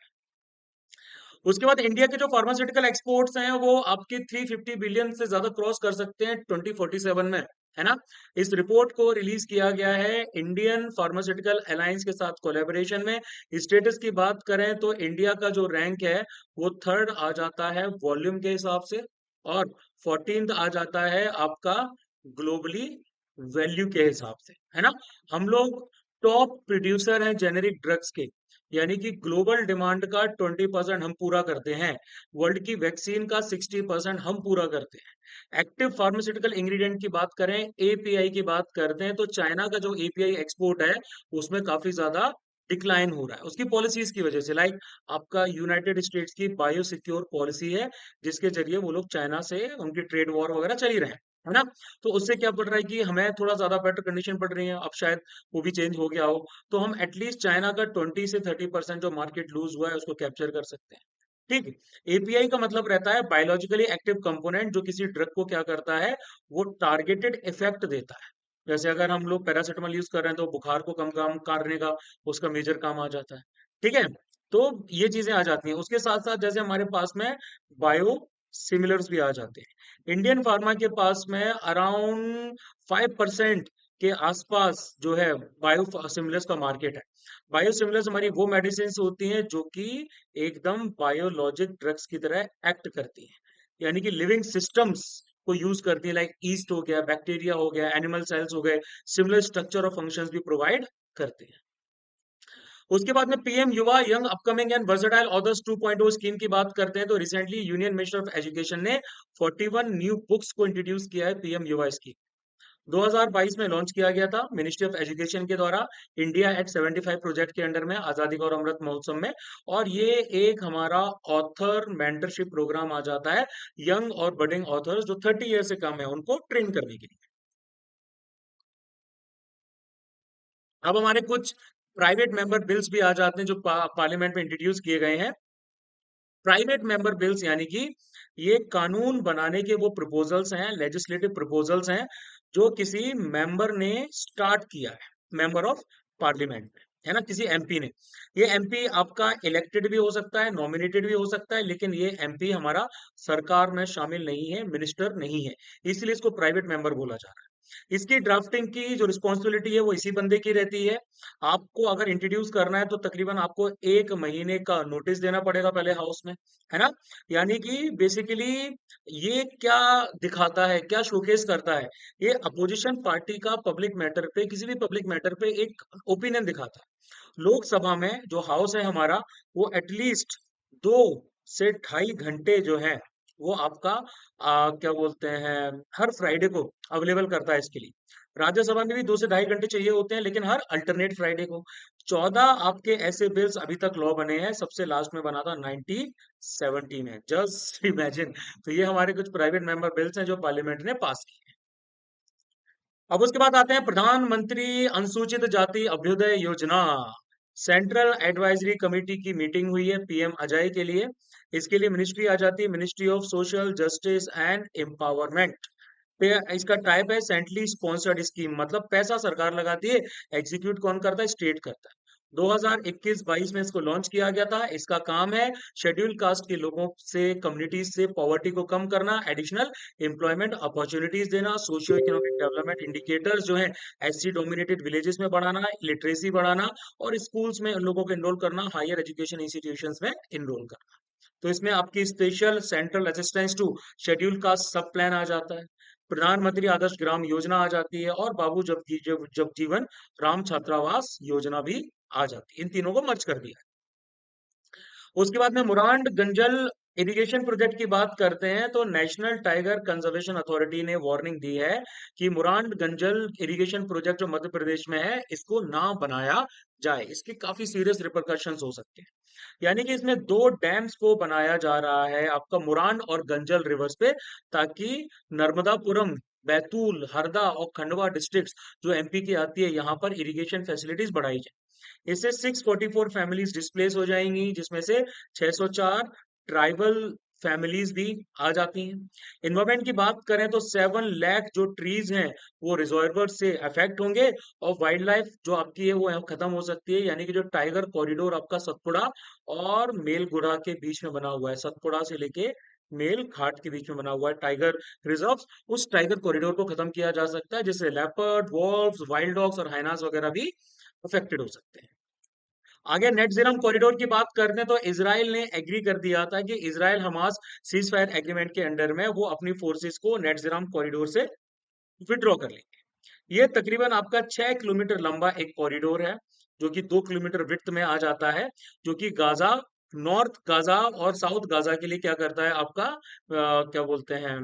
उसके बाद इंडिया के जो फार्मास्यूटिकल एक्सपोर्ट्स हैं वो आपके 350 बिलियन से ज्यादा क्रॉस कर सकते हैं 2047 में, है ना। इस रिपोर्ट को रिलीज किया गया है इंडियन फार्मास्यूटिकल अलायंस के साथ कोलैबोरेशन में। स्टेटस की बात करें तो इंडिया का जो रैंक है वो थर्ड आ जाता है वॉल्यूम के हिसाब से, और 14th आ जाता है आपका ग्लोबली वैल्यू के हिसाब से, है ना। हम लोग टॉप प्रोड्यूसर हैं जेनेरिक ड्रग्स के, यानी कि ग्लोबल डिमांड का 20% हम पूरा करते हैं, वर्ल्ड की वैक्सीन का 60% हम पूरा करते हैं। एक्टिव फार्मास्यूटिकल इंग्रेडिएंट की बात करें, एपीआई की बात करते हैं तो चाइना का जो एपीआई एक्सपोर्ट है उसमें काफी ज्यादा डिक्लाइन हो रहा है उसकी पॉलिसीज की वजह से। लाइक आपका यूनाइटेड स्टेट्स की बायो सिक्योर पॉलिसी है जिसके जरिए वो लोग चाइना से उनकी ट्रेड वॉर वगैरह चल ही रहे हैं, है ना। तो उससे क्या पड़ रहा है कि हमें थोड़ा ज्यादा बेटर कंडीशन पड़ रही है, अब शायद वो भी चेंज हो गया हो, तो हम एटलीस्ट चाइना का 20 से 30% जो मार्केट लूज हुआ है उसको कैप्चर कर सकते हैं। ठीक। एपीआई का मतलब रहता है बायोलॉजिकली एक्टिव कंपोनेंट, जो किसी ड्रग को क्या करता है, वो टारगेटेड इफेक्ट देता है। जैसे अगर हम लोग पैरासिटामोल यूज कर रहे हैं तो बुखार को कम काम करने का उसका मेजर काम आ जाता है। ठीक है, तो ये चीजें आ जाती हैं। उसके साथ साथ जैसे हमारे पास में बायो सिमिलर्स भी आ जाते हैं। इंडियन फार्मा के पास में अराउंड 5% के आसपास जो है बायो सिमिलर्स का मार्केट है। बायोसिमिलर्स हमारी वो मेडिसिन होती हैं जो कि एकदम बायोलॉजिक ड्रग्स की तरह एक्ट करती हैं, यानी कि लिविंग सिस्टम्स को यूज करती है। लाइक ईस्ट हो गया, बैक्टीरिया हो गया, एनिमल सेल्स हो गए, सिमिलर स्ट्रक्चर और फंक्शंस भी प्रोवाइड करते हैं। उसके बाद में पीएम युवा young upcoming and versatile authors 2.0 scheme की बात करते हैं तो recently union minister of education ने 41 न्यू बुक्स को इंट्रोड्यूस किया है पीएम युवा स्कीम। 2022 में लॉन्च किया गया था मिनिस्ट्री ऑफ एजुकेशन के द्वारा इंडिया एट 75 प्रोजेक्ट के अंडर में, आजादी का और अमृत महोत्सव में। और ये एक हमारा ऑथर मेंटरशिप प्रोग्राम आ जाता है यंग और बडिंग ऑथर्स जो 30 ईयर से कम है उनको ट्रेन करने के लिए। अब हमारे कुछ प्राइवेट मेंबर बिल्स भी आ जाते हैं जो पार्लियामेंट में इंट्रोड्यूस किए गए हैं। प्राइवेट मेंबर बिल्स यानी कि ये कानून बनाने के वो प्रपोजल्स हैं, लेजिस्लेटिव प्रपोजल्स हैं जो किसी मेंबर ने स्टार्ट किया है, मेंबर ऑफ पार्लियामेंट में, है ना, किसी एमपी ने। ये एमपी आपका इलेक्टेड भी हो सकता है, नॉमिनेटेड भी हो सकता है, लेकिन ये एमपी हमारा सरकार में शामिल नहीं है, मिनिस्टर नहीं है, इसलिए इसको प्राइवेट मेंबर बोला जा रहा है। इसकी ड्राफ्टिंग की जो रिस्पॉन्सिबिलिटी है वो इसी बंदे की रहती है। आपको अगर इंट्रोड्यूस करना है तो तकरीबन आपको 1 महीने का नोटिस देना पड़ेगा पहले हाउस में, है ना। यानी कि बेसिकली ये क्या दिखाता है, क्या शोकेस करता है, ये अपोजिशन पार्टी का पब्लिक मैटर पे, किसी भी पब्लिक मैटर पे एक ओपिनियन दिखाता है। लोकसभा में जो हाउस है हमारा वो एटलीस्ट 2 से ढाई घंटे जो है वो आपका क्या बोलते हैं हर फ्राइडे को अवेलेबल करता है इसके लिए। राज्यसभा में भी 2 से ढाई घंटे चाहिए होते हैं, लेकिन हर अल्टरनेट फ्राइडे को। 14 आपके ऐसे बिल्स अभी तक लॉ बने हैं, सबसे लास्ट में बना था 1970 में, जस्ट इमेजिन। तो ये हमारे कुछ प्राइवेट मेंबर बिल्स हैं जो पार्लियामेंट ने पास किए। अब उसके बाद आते हैं प्रधानमंत्री अनुसूचित जाति अभ्युदय योजना। सेंट्रल एडवाइजरी कमेटी की मीटिंग हुई है पीएम अजय के लिए। इसके लिए मिनिस्ट्री आ जाती है ministry of social justice and empowerment. इसका टाइप है सेंट्रली स्पॉन्सर्ड स्कीम, मतलब पैसा सरकार लगाती है, एग्जीक्यूट कौन करता है, स्टेट करता है। 2021-22 में इसको लॉन्च किया गया था। इसका काम है शेड्यूल कास्ट के लोगों से, कम्युनिटीज से पॉवर्टी को कम करना, एडिशनल एम्प्लॉयमेंट अपॉर्चुनिटीज देना, सोशियो इकोनॉमिक डेवलपमेंट इंडिकेटर्स जो है एससी डोमिनेटेड विलेजेस में बढ़ाना, लिटरेसी बढ़ाना, और स्कूल्स में उन लोगों को इनरोल करना, हायर एजुकेशन इंस्टीट्यूशंस में इनरोल करना। तो इसमें आपकी special central assistance to scheduled caste sub plan आ जाता है, प्रधानमंत्री आदर्श ग्राम योजना आ जाती है, और बाबू जगजीवन राम छात्रावास योजना भी आ जाती है। इन तीनों को मर्ज कर दिया। उसके बाद में मुरांड गंजल इरिगेशन प्रोजेक्ट की बात करते हैं तो नेशनल टाइगर कंजर्वेशन अथॉरिटी ने वार्निंग दी है कि मुरांड गंजल इरिगेशन प्रोजेक्ट जो मध्य प्रदेश में है इसको ना बनाया जाए, इसके काफी सीरियस रिपरकशंस हो सकते हैं। यानी कि इसमें 2 डैम्स को बनाया जा रहा है आपका मुरांड और गंजल रिवर्स पे, ताकि नर्मदापुरम बैतूल, हरदा और खंडवा डिस्ट्रिक्ट्स जो एमपी की आती है, यहाँ पर इरिगेशन फैसिलिटीज बढ़ाई जाए। इससे 644 फैमिलीज डिस्प्लेस हो जाएंगी, जिसमें से 604 ट्राइबल फैमिलीज भी आ जाती हैं। इन्वायरमेंट की बात करें तो 7 लाख जो ट्रीज हैं वो रिजर्वर से अफेक्ट होंगे, और वाइल्ड लाइफ जो आपकी है वो यहाँ खत्म हो सकती है। यानी कि जो टाइगर कॉरिडोर आपका सतपुड़ा और मेलघुड़ा के बीच में बना हुआ है, सतपुड़ा से लेके मेल घाट के बीच में बना हुआ है टाइगर रिजर्व, उस टाइगर कॉरिडोर को खत्म किया जा सकता है, जिससे लेपर्ड, वॉल्व्स, वाइल्ड डॉग्स और हाइनास वगैरह भी अफेक्टेड हो सकते हैं। आगे नेट जीरो कॉरिडोर की बात करते हैं तो इसराइल ने एग्री कर दिया था कि Israel Hamas cease fire agreement के अंडर में वो अपनी फोर्सेस को नेट जीरो कॉरिडोर से विड्रॉ कर लेंगे। ये तकरीबन आपका 6 किलोमीटर लंबा एक कॉरिडोर है, जो कि 2 किलोमीटर विड्थ में आ जाता है, जो कि गाजा, नॉर्थ गाजा और साउथ गाजा के लिए क्या करता है आपका क्या बोलते हैं,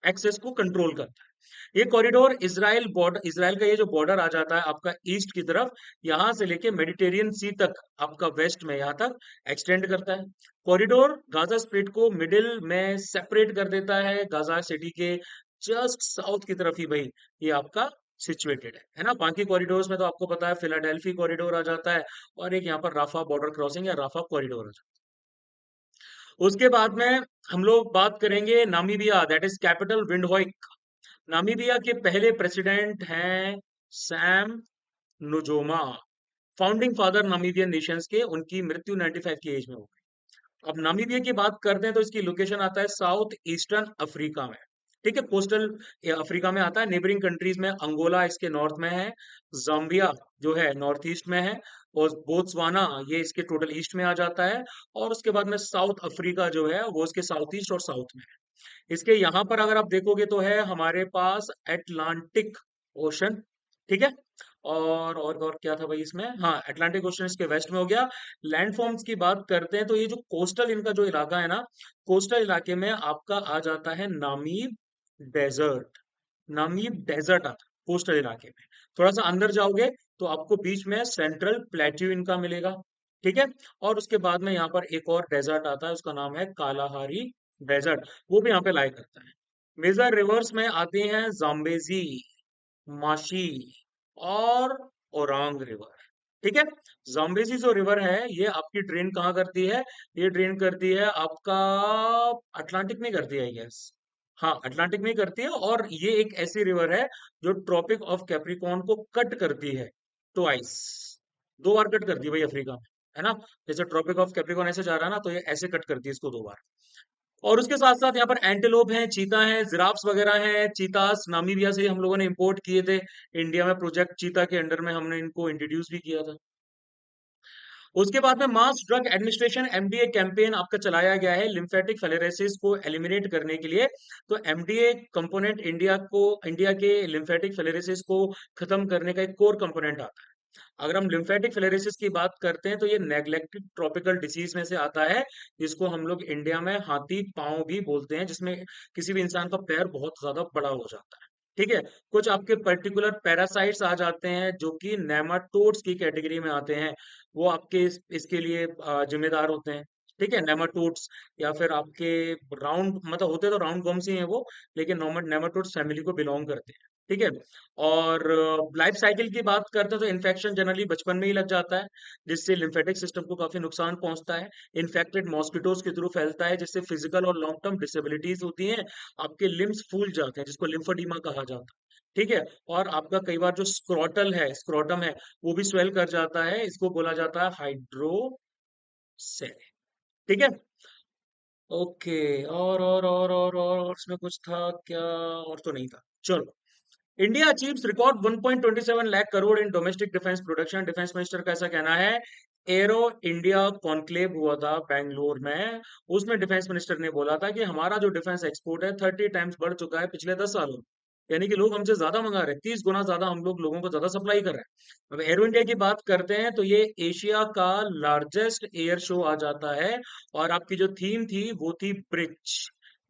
एक्सेस को कंट्रोल करता है। ये कॉरिडोर इसराइल बॉर्डर, इसराइल का ये जो बॉर्डर आ जाता है आपका ईस्ट की तरफ, यहाँ से लेके मेडिटेरियन सी तक आपका वेस्ट में यहाँ तक एक्सटेंड करता है। कॉरिडोर गाजा स्ट्रिप को मिडिल में सेपरेट कर देता है, गाजा सिटी के जस्ट साउथ की तरफ ही भाई ये आपका सिचुएटेड है ना। बाकी कॉरिडोर्स में तो आपको पता है फिलाडेल्फी कॉरिडोर आ जाता है, और एक यहाँ पर राफा बॉर्डर क्रॉसिंग या राफा कॉरिडोर आ जाता है। उसके बाद में हम लोग बात करेंगे Namibia, that is capital Windhoek. Namibia के पहले प्रेसिडेंट हैं Sam Nujoma, founding father Namibian nations के। उनकी मृत्यु 95 की एज में हो गई। अब नामीबिया की बात करते हैं तो इसकी लोकेशन आता है साउथ ईस्टर्न अफ्रीका में, ठीक है, कोस्टल अफ्रीका में आता है। नेबरिंग कंट्रीज में अंगोला इसके नॉर्थ में है, जाम्बिया जो है नॉर्थ ईस्ट में है, और बोत्सवाना ये इसके टोटल ईस्ट में आ जाता है, और उसके बाद में साउथ अफ्रीका जो है वो इसके साउथ ईस्ट और साउथ में है। इसके यहाँ पर अगर आप देखोगे तो है हमारे पास एटलांटिक ओशन, ठीक है। और क्या था भाई इसमें, हाँ अटलांटिक ओशन इसके वेस्ट में हो गया। लैंडफॉर्म्स की बात करते हैं तो ये जो कोस्टल इनका जो इलाका है ना, कोस्टल इलाके में आपका आ जाता है नामीब डेजर्ट। नामीब डेजर्ट आता है कोस्टल इलाके में। थोड़ा सा अंदर जाओगे तो आपको बीच में सेंट्रल प्लेट्यू इनका मिलेगा, ठीक है। और उसके बाद में यहाँ पर एक और डेजर्ट आता है, उसका नाम है कालाहारी डेजर्ट, वो भी यहाँ पे लाई करता है। मेजर रिवर्स में आते हैं जाम्बेजी, माशी और ओरांग रिवर, ठीक है। जाम्बेजी जो रिवर है ये आपकी ड्रेन कहाँ करती है, ये ड्रेन करती है आपका अटलांटिक में करती है, यस, हाँ अटलांटिक में करती है। और ये एक ऐसी रिवर है जो ट्रॉपिक ऑफ कैप्रिकॉर्न को कट करती है ट्वाइस, 2 बार कट करती है भाई अफ्रीका में, है ना। जैसे ट्रॉपिक ऑफ कैप्रिकॉर्न ऐसे जा रहा है ना, तो ये ऐसे कट करती है इसको 2 बार। और उसके साथ साथ यहाँ पर एंटेलोप हैं, चीता हैं, जिराफ्स वगैरह हैं। चीतास नामीबिया से हम लोगों ने इंपोर्ट किए थे इंडिया में, प्रोजेक्ट चीता के अंडर में हमने इनको इंट्रोड्यूस भी किया था। उसके बाद में mass drug administration MDA campaign आपका चलाया गया है लिम्फेटिक फेलरेसिस को एलिमिनेट करने के लिए। तो एमडीए कंपोनेंट इंडिया के लिम्फेटिक फेलरेसिस को खत्म करने का एक कोर कंपोनेंट आता है। अगर हम लिम्फेटिक फिलेरिसिस की बात करते हैं तो ये नेग्लेक्टेड ट्रॉपिकल डिसीज में से आता है, जिसको हम लोग इंडिया में हाथी पांव भी बोलते हैं, जिसमें किसी भी इंसान का पैर बहुत ज्यादा बड़ा हो जाता है, ठीक है। कुछ आपके पर्टिकुलर पैरासाइट्स आ जाते हैं जो कि नेमाटोड्स की कैटेगरी में आते हैं, वो आपके इसके लिए जिम्मेदार होते हैं, ठीक है, नेमाटोड्स। या फिर आपके राउंड, मतलब होते तो राउंड वर्म्स ही हैं वो, लेकिन नॉर्मल नेमाटोड्स फैमिली को बिलोंग करते हैं, ठीक है। और लाइफ साइकिल की बात करते हैं तो इन्फेक्शन जनरली बचपन में ही लग जाता है, जिससे लिम्फेटिक सिस्टम को काफी नुकसान पहुंचता है। इन्फेक्टेड मॉस्किटोज के थ्रू फैलता है, जिससे फिजिकल और लॉन्ग टर्म डिसेबिलिटीज होती हैं। आपके लिम्स फूल जाते हैं, जिसको लिम्फोडीमा कहा जाता है, ठीक है। और आपका कई बार जो स्क्रोटल है, स्क्रोटम है, वो भी स्वेल कर जाता है, इसको बोला जाता है हाइड्रोसेल, ठीक है। ओके, और इसमें कुछ था क्या, और तो नहीं था, चलो। India achieves record 1.27 lakh crore in domestic defence production. Defence minister का ऐसा कहना है। एरो इंडिया कॉन्क्लेव हुआ था बेंगलोर में, उसमें डिफेंस मिनिस्टर ने बोला था कि हमारा जो डिफेंस एक्सपोर्ट है 30 टाइम्स बढ़ चुका है पिछले 10 सालों में। यानी कि लोग हमसे ज्यादा मंगा रहे हैं, 30 गुना ज्यादा हम लोगों को ज्यादा सप्लाई कर रहे हैं। अब एरो इंडिया की बात करते हैं तो ये एशिया का लार्जेस्ट एयर शो आ जाता है। और आपकी जो थीम थी वो थी ब्रिज।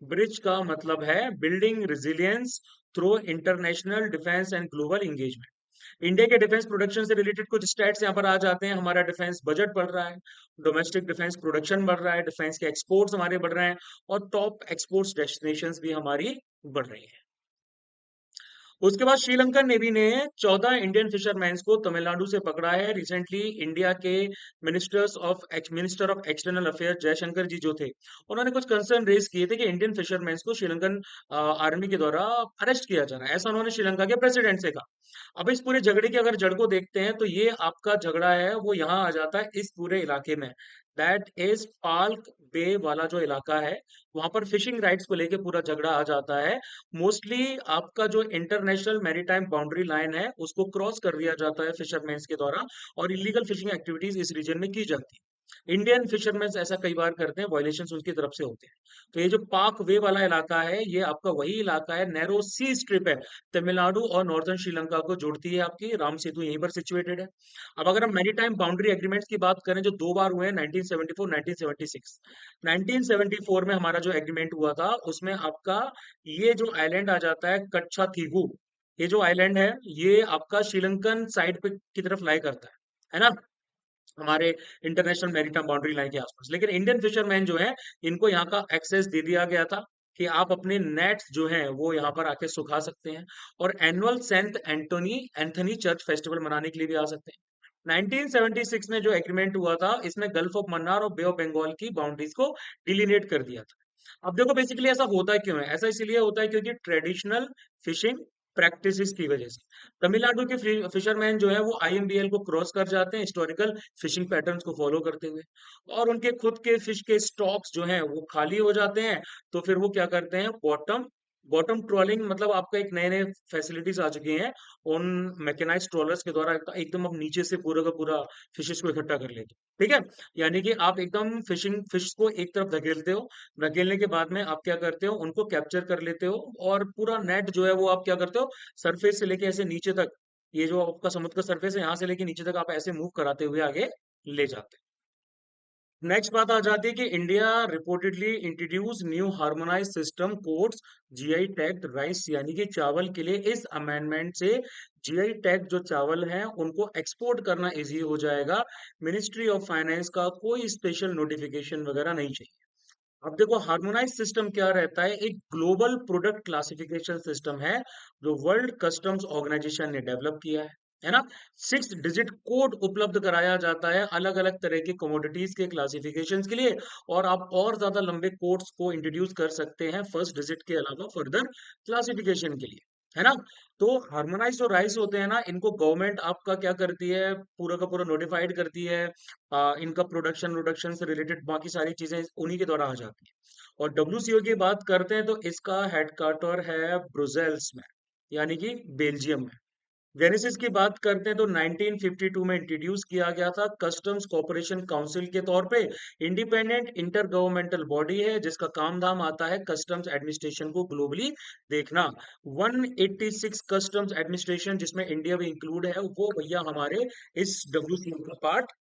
ब्रिज का मतलब है building resilience through international defence and global engagement. India के डिफेंस प्रोडक्शन से रिलेटेड कुछ स्टैट्स यहाँ पर आ जाते हैं। हमारा डिफेंस बजट बढ़ रहा है, डोमेस्टिक डिफेंस प्रोडक्शन बढ़ रहा है, डिफेंस के एक्सपोर्ट्स हमारे बढ़ रहे हैं, और टॉप एक्सपोर्ट्स डेस्टिनेशंस भी हमारी बढ़ रही हैं। उसके बाद श्रीलंकन नेवी ने 14 इंडियन फिशरमैन को तमिलनाडु से पकड़ा है रिसेंटली। इंडिया के minister of external affair Jaishankar ji जो थे, उन्होंने कुछ कंसर्न रेज किए थे कि इंडियन फिशरमैन को श्रीलंकन आर्मी के द्वारा अरेस्ट किया जा रहा है, ऐसा उन्होंने श्रीलंका के प्रेसिडेंट से कहा। अब इस पूरे झगड़े की अगर जड़ को देखते हैं तो ये आपका झगड़ा है वो यहाँ आ जाता है इस पूरे इलाके में, दैट इज पाल्क बे वाला जो इलाका है, वहां पर फिशिंग राइट्स को लेके पूरा झगड़ा आ जाता है। मोस्टली आपका जो इंटरनेशनल मैरीटाइम बाउंड्री लाइन है उसको क्रॉस कर दिया जाता है फिशरमैन के द्वारा, और इलीगल फिशिंग एक्टिविटीज इस रीजन में की जाती है। इंडियन फिशरमैन ऐसा कई बार करते हैं, वायलेशंस उनकी तरफ से होते हैं। तो ये जो पाक वे वाला इलाका है ये आपका वही इलाका है, नैरो सी स्ट्रिप है, तमिलनाडु और नॉर्दर्न श्रीलंका को जोड़ती है, आपकी राम सेतु यहीं पर सिचुएटेड है। अब अगर हम मैरीटाइम बाउंड्री एग्रीमेंट्स की बात करें जो दो बार हुए हैं, 1974 1976। 1974 में हमारा जो एग्रीमेंट हुआ था उसमें आपका ये जो आइलैंड आ जाता है कच्छा थीगू, ये जो आइलैंड है ये आपका श्रीलंकन साइड पे की तरफ लाई करता है ना, हमारे इंटरनेशनल मैरीटाइम बाउंड्री लाइन के आसपास। लेकिन इंडियन फिशरमैन जो है इनको यहाँ का एक्सेस दे दिया गया था कि आप अपने नेट्स जो हैं वो यहाँ पर आके सुखा सकते हैं, और annual saint Antony Anthony church festival मनाने के लिए भी आ सकते हैं। 1976 में जो एग्रीमेंट हुआ था इसमें गल्फ ऑफ मन्नार और बे ऑफ बंगाल की बाउंड्रीज को डिलीनेट कर दिया था। अब देखो बेसिकली ऐसा होता क्यों है, ऐसा इसलिए होता है क्योंकि ट्रेडिशनल फिशिंग प्रैक्टिसेस की वजह से तमिलनाडु के फिशरमैन जो है वो आईएमबीएल को क्रॉस कर जाते हैं हिस्टोरिकल फिशिंग पैटर्न्स को फॉलो करते हुए, और उनके खुद के फिश के स्टॉक्स जो हैं वो खाली हो जाते हैं। तो फिर वो क्या करते हैं, बॉटम बॉटम ट्रॉलिंग, मतलब आपका एक नए नए फैसिलिटीज आ चुकी हैं उन मैकेनाइज्ड ट्रॉलर्स के द्वारा, एकदम आप नीचे से पूरा का पूरा फिशेस को इकट्ठा कर लेते हो, ठीक है। यानी कि आप एकदम फिश को एक तरफ धकेलते हो, धकेलने के बाद में आप क्या करते हो उनको कैप्चर कर लेते हो, और पूरा नेट जो है वो आप क्या करते हो सरफेस से लेके ऐसे नीचे तक, ये जो आपका समुद्र का सरफेस है यहाँ से लेके नीचे तक आप ऐसे मूव कराते हुए आगे ले जाते हैं। नेक्स्ट बात आ जाती है कि India reportedly introduce new harmonise system codes GI tagged rice, यानी कि चावल के लिए इस अमेंडमेंट से जीआई टैग जो चावल हैं उनको एक्सपोर्ट करना इजी हो जाएगा। मिनिस्ट्री ऑफ फाइनेंस का कोई स्पेशल नोटिफिकेशन वगैरह नहीं चाहिए। अब देखो हार्मोनाइज सिस्टम क्या रहता है, एक ग्लोबल प्रोडक्ट क्लासिफिकेशन सिस्टम है जो वर्ल्ड कस्टम्स ऑर्गेनाइजेशन ने डेवलप किया है ना। 6 डिजिट कोड उपलब्ध कराया जाता है अलग अलग तरह के कमोडिटीज के क्लासिफिकेशन के लिए, और आप और ज्यादा लंबे कोड्स को इंट्रोड्यूस कर सकते हैं फर्स्ट डिजिट के अलावा फर्दर क्लासिफिकेशन के लिए, है ना। तो हार्मोनाइज जो राइस होते हैं ना इनको गवर्नमेंट आपका क्या करती है, पूरा का पूरा नोटिफाइड करती है। इनका प्रोडक्शन से रिलेटेड बाकी सारी चीजें उन्हीं के द्वारा आ जाती है। और डब्ल्यूसीओ की बात करते हैं तो इसका हेडक्वार्टर है ब्रुसेल्स में, यानी कि बेल्जियम में। जेनेसिस की बात करते हैं तो 1952 में इंट्रोड्यूस किया गया था कस्टम्स कोऑपरेशन काउंसिल के तौर पे। इंडिपेंडेंट इंटर गवर्नमेंटल बॉडी है जिसका काम धाम आता है कस्टम्स एडमिनिस्ट्रेशन को ग्लोबली देखना। 186 कस्टम्स एडमिनिस्ट्रेशन जिसमें इंडिया भी इंक्लूड है वो भैया हमारे इस डब्ल्यूसीओ का पार्ट।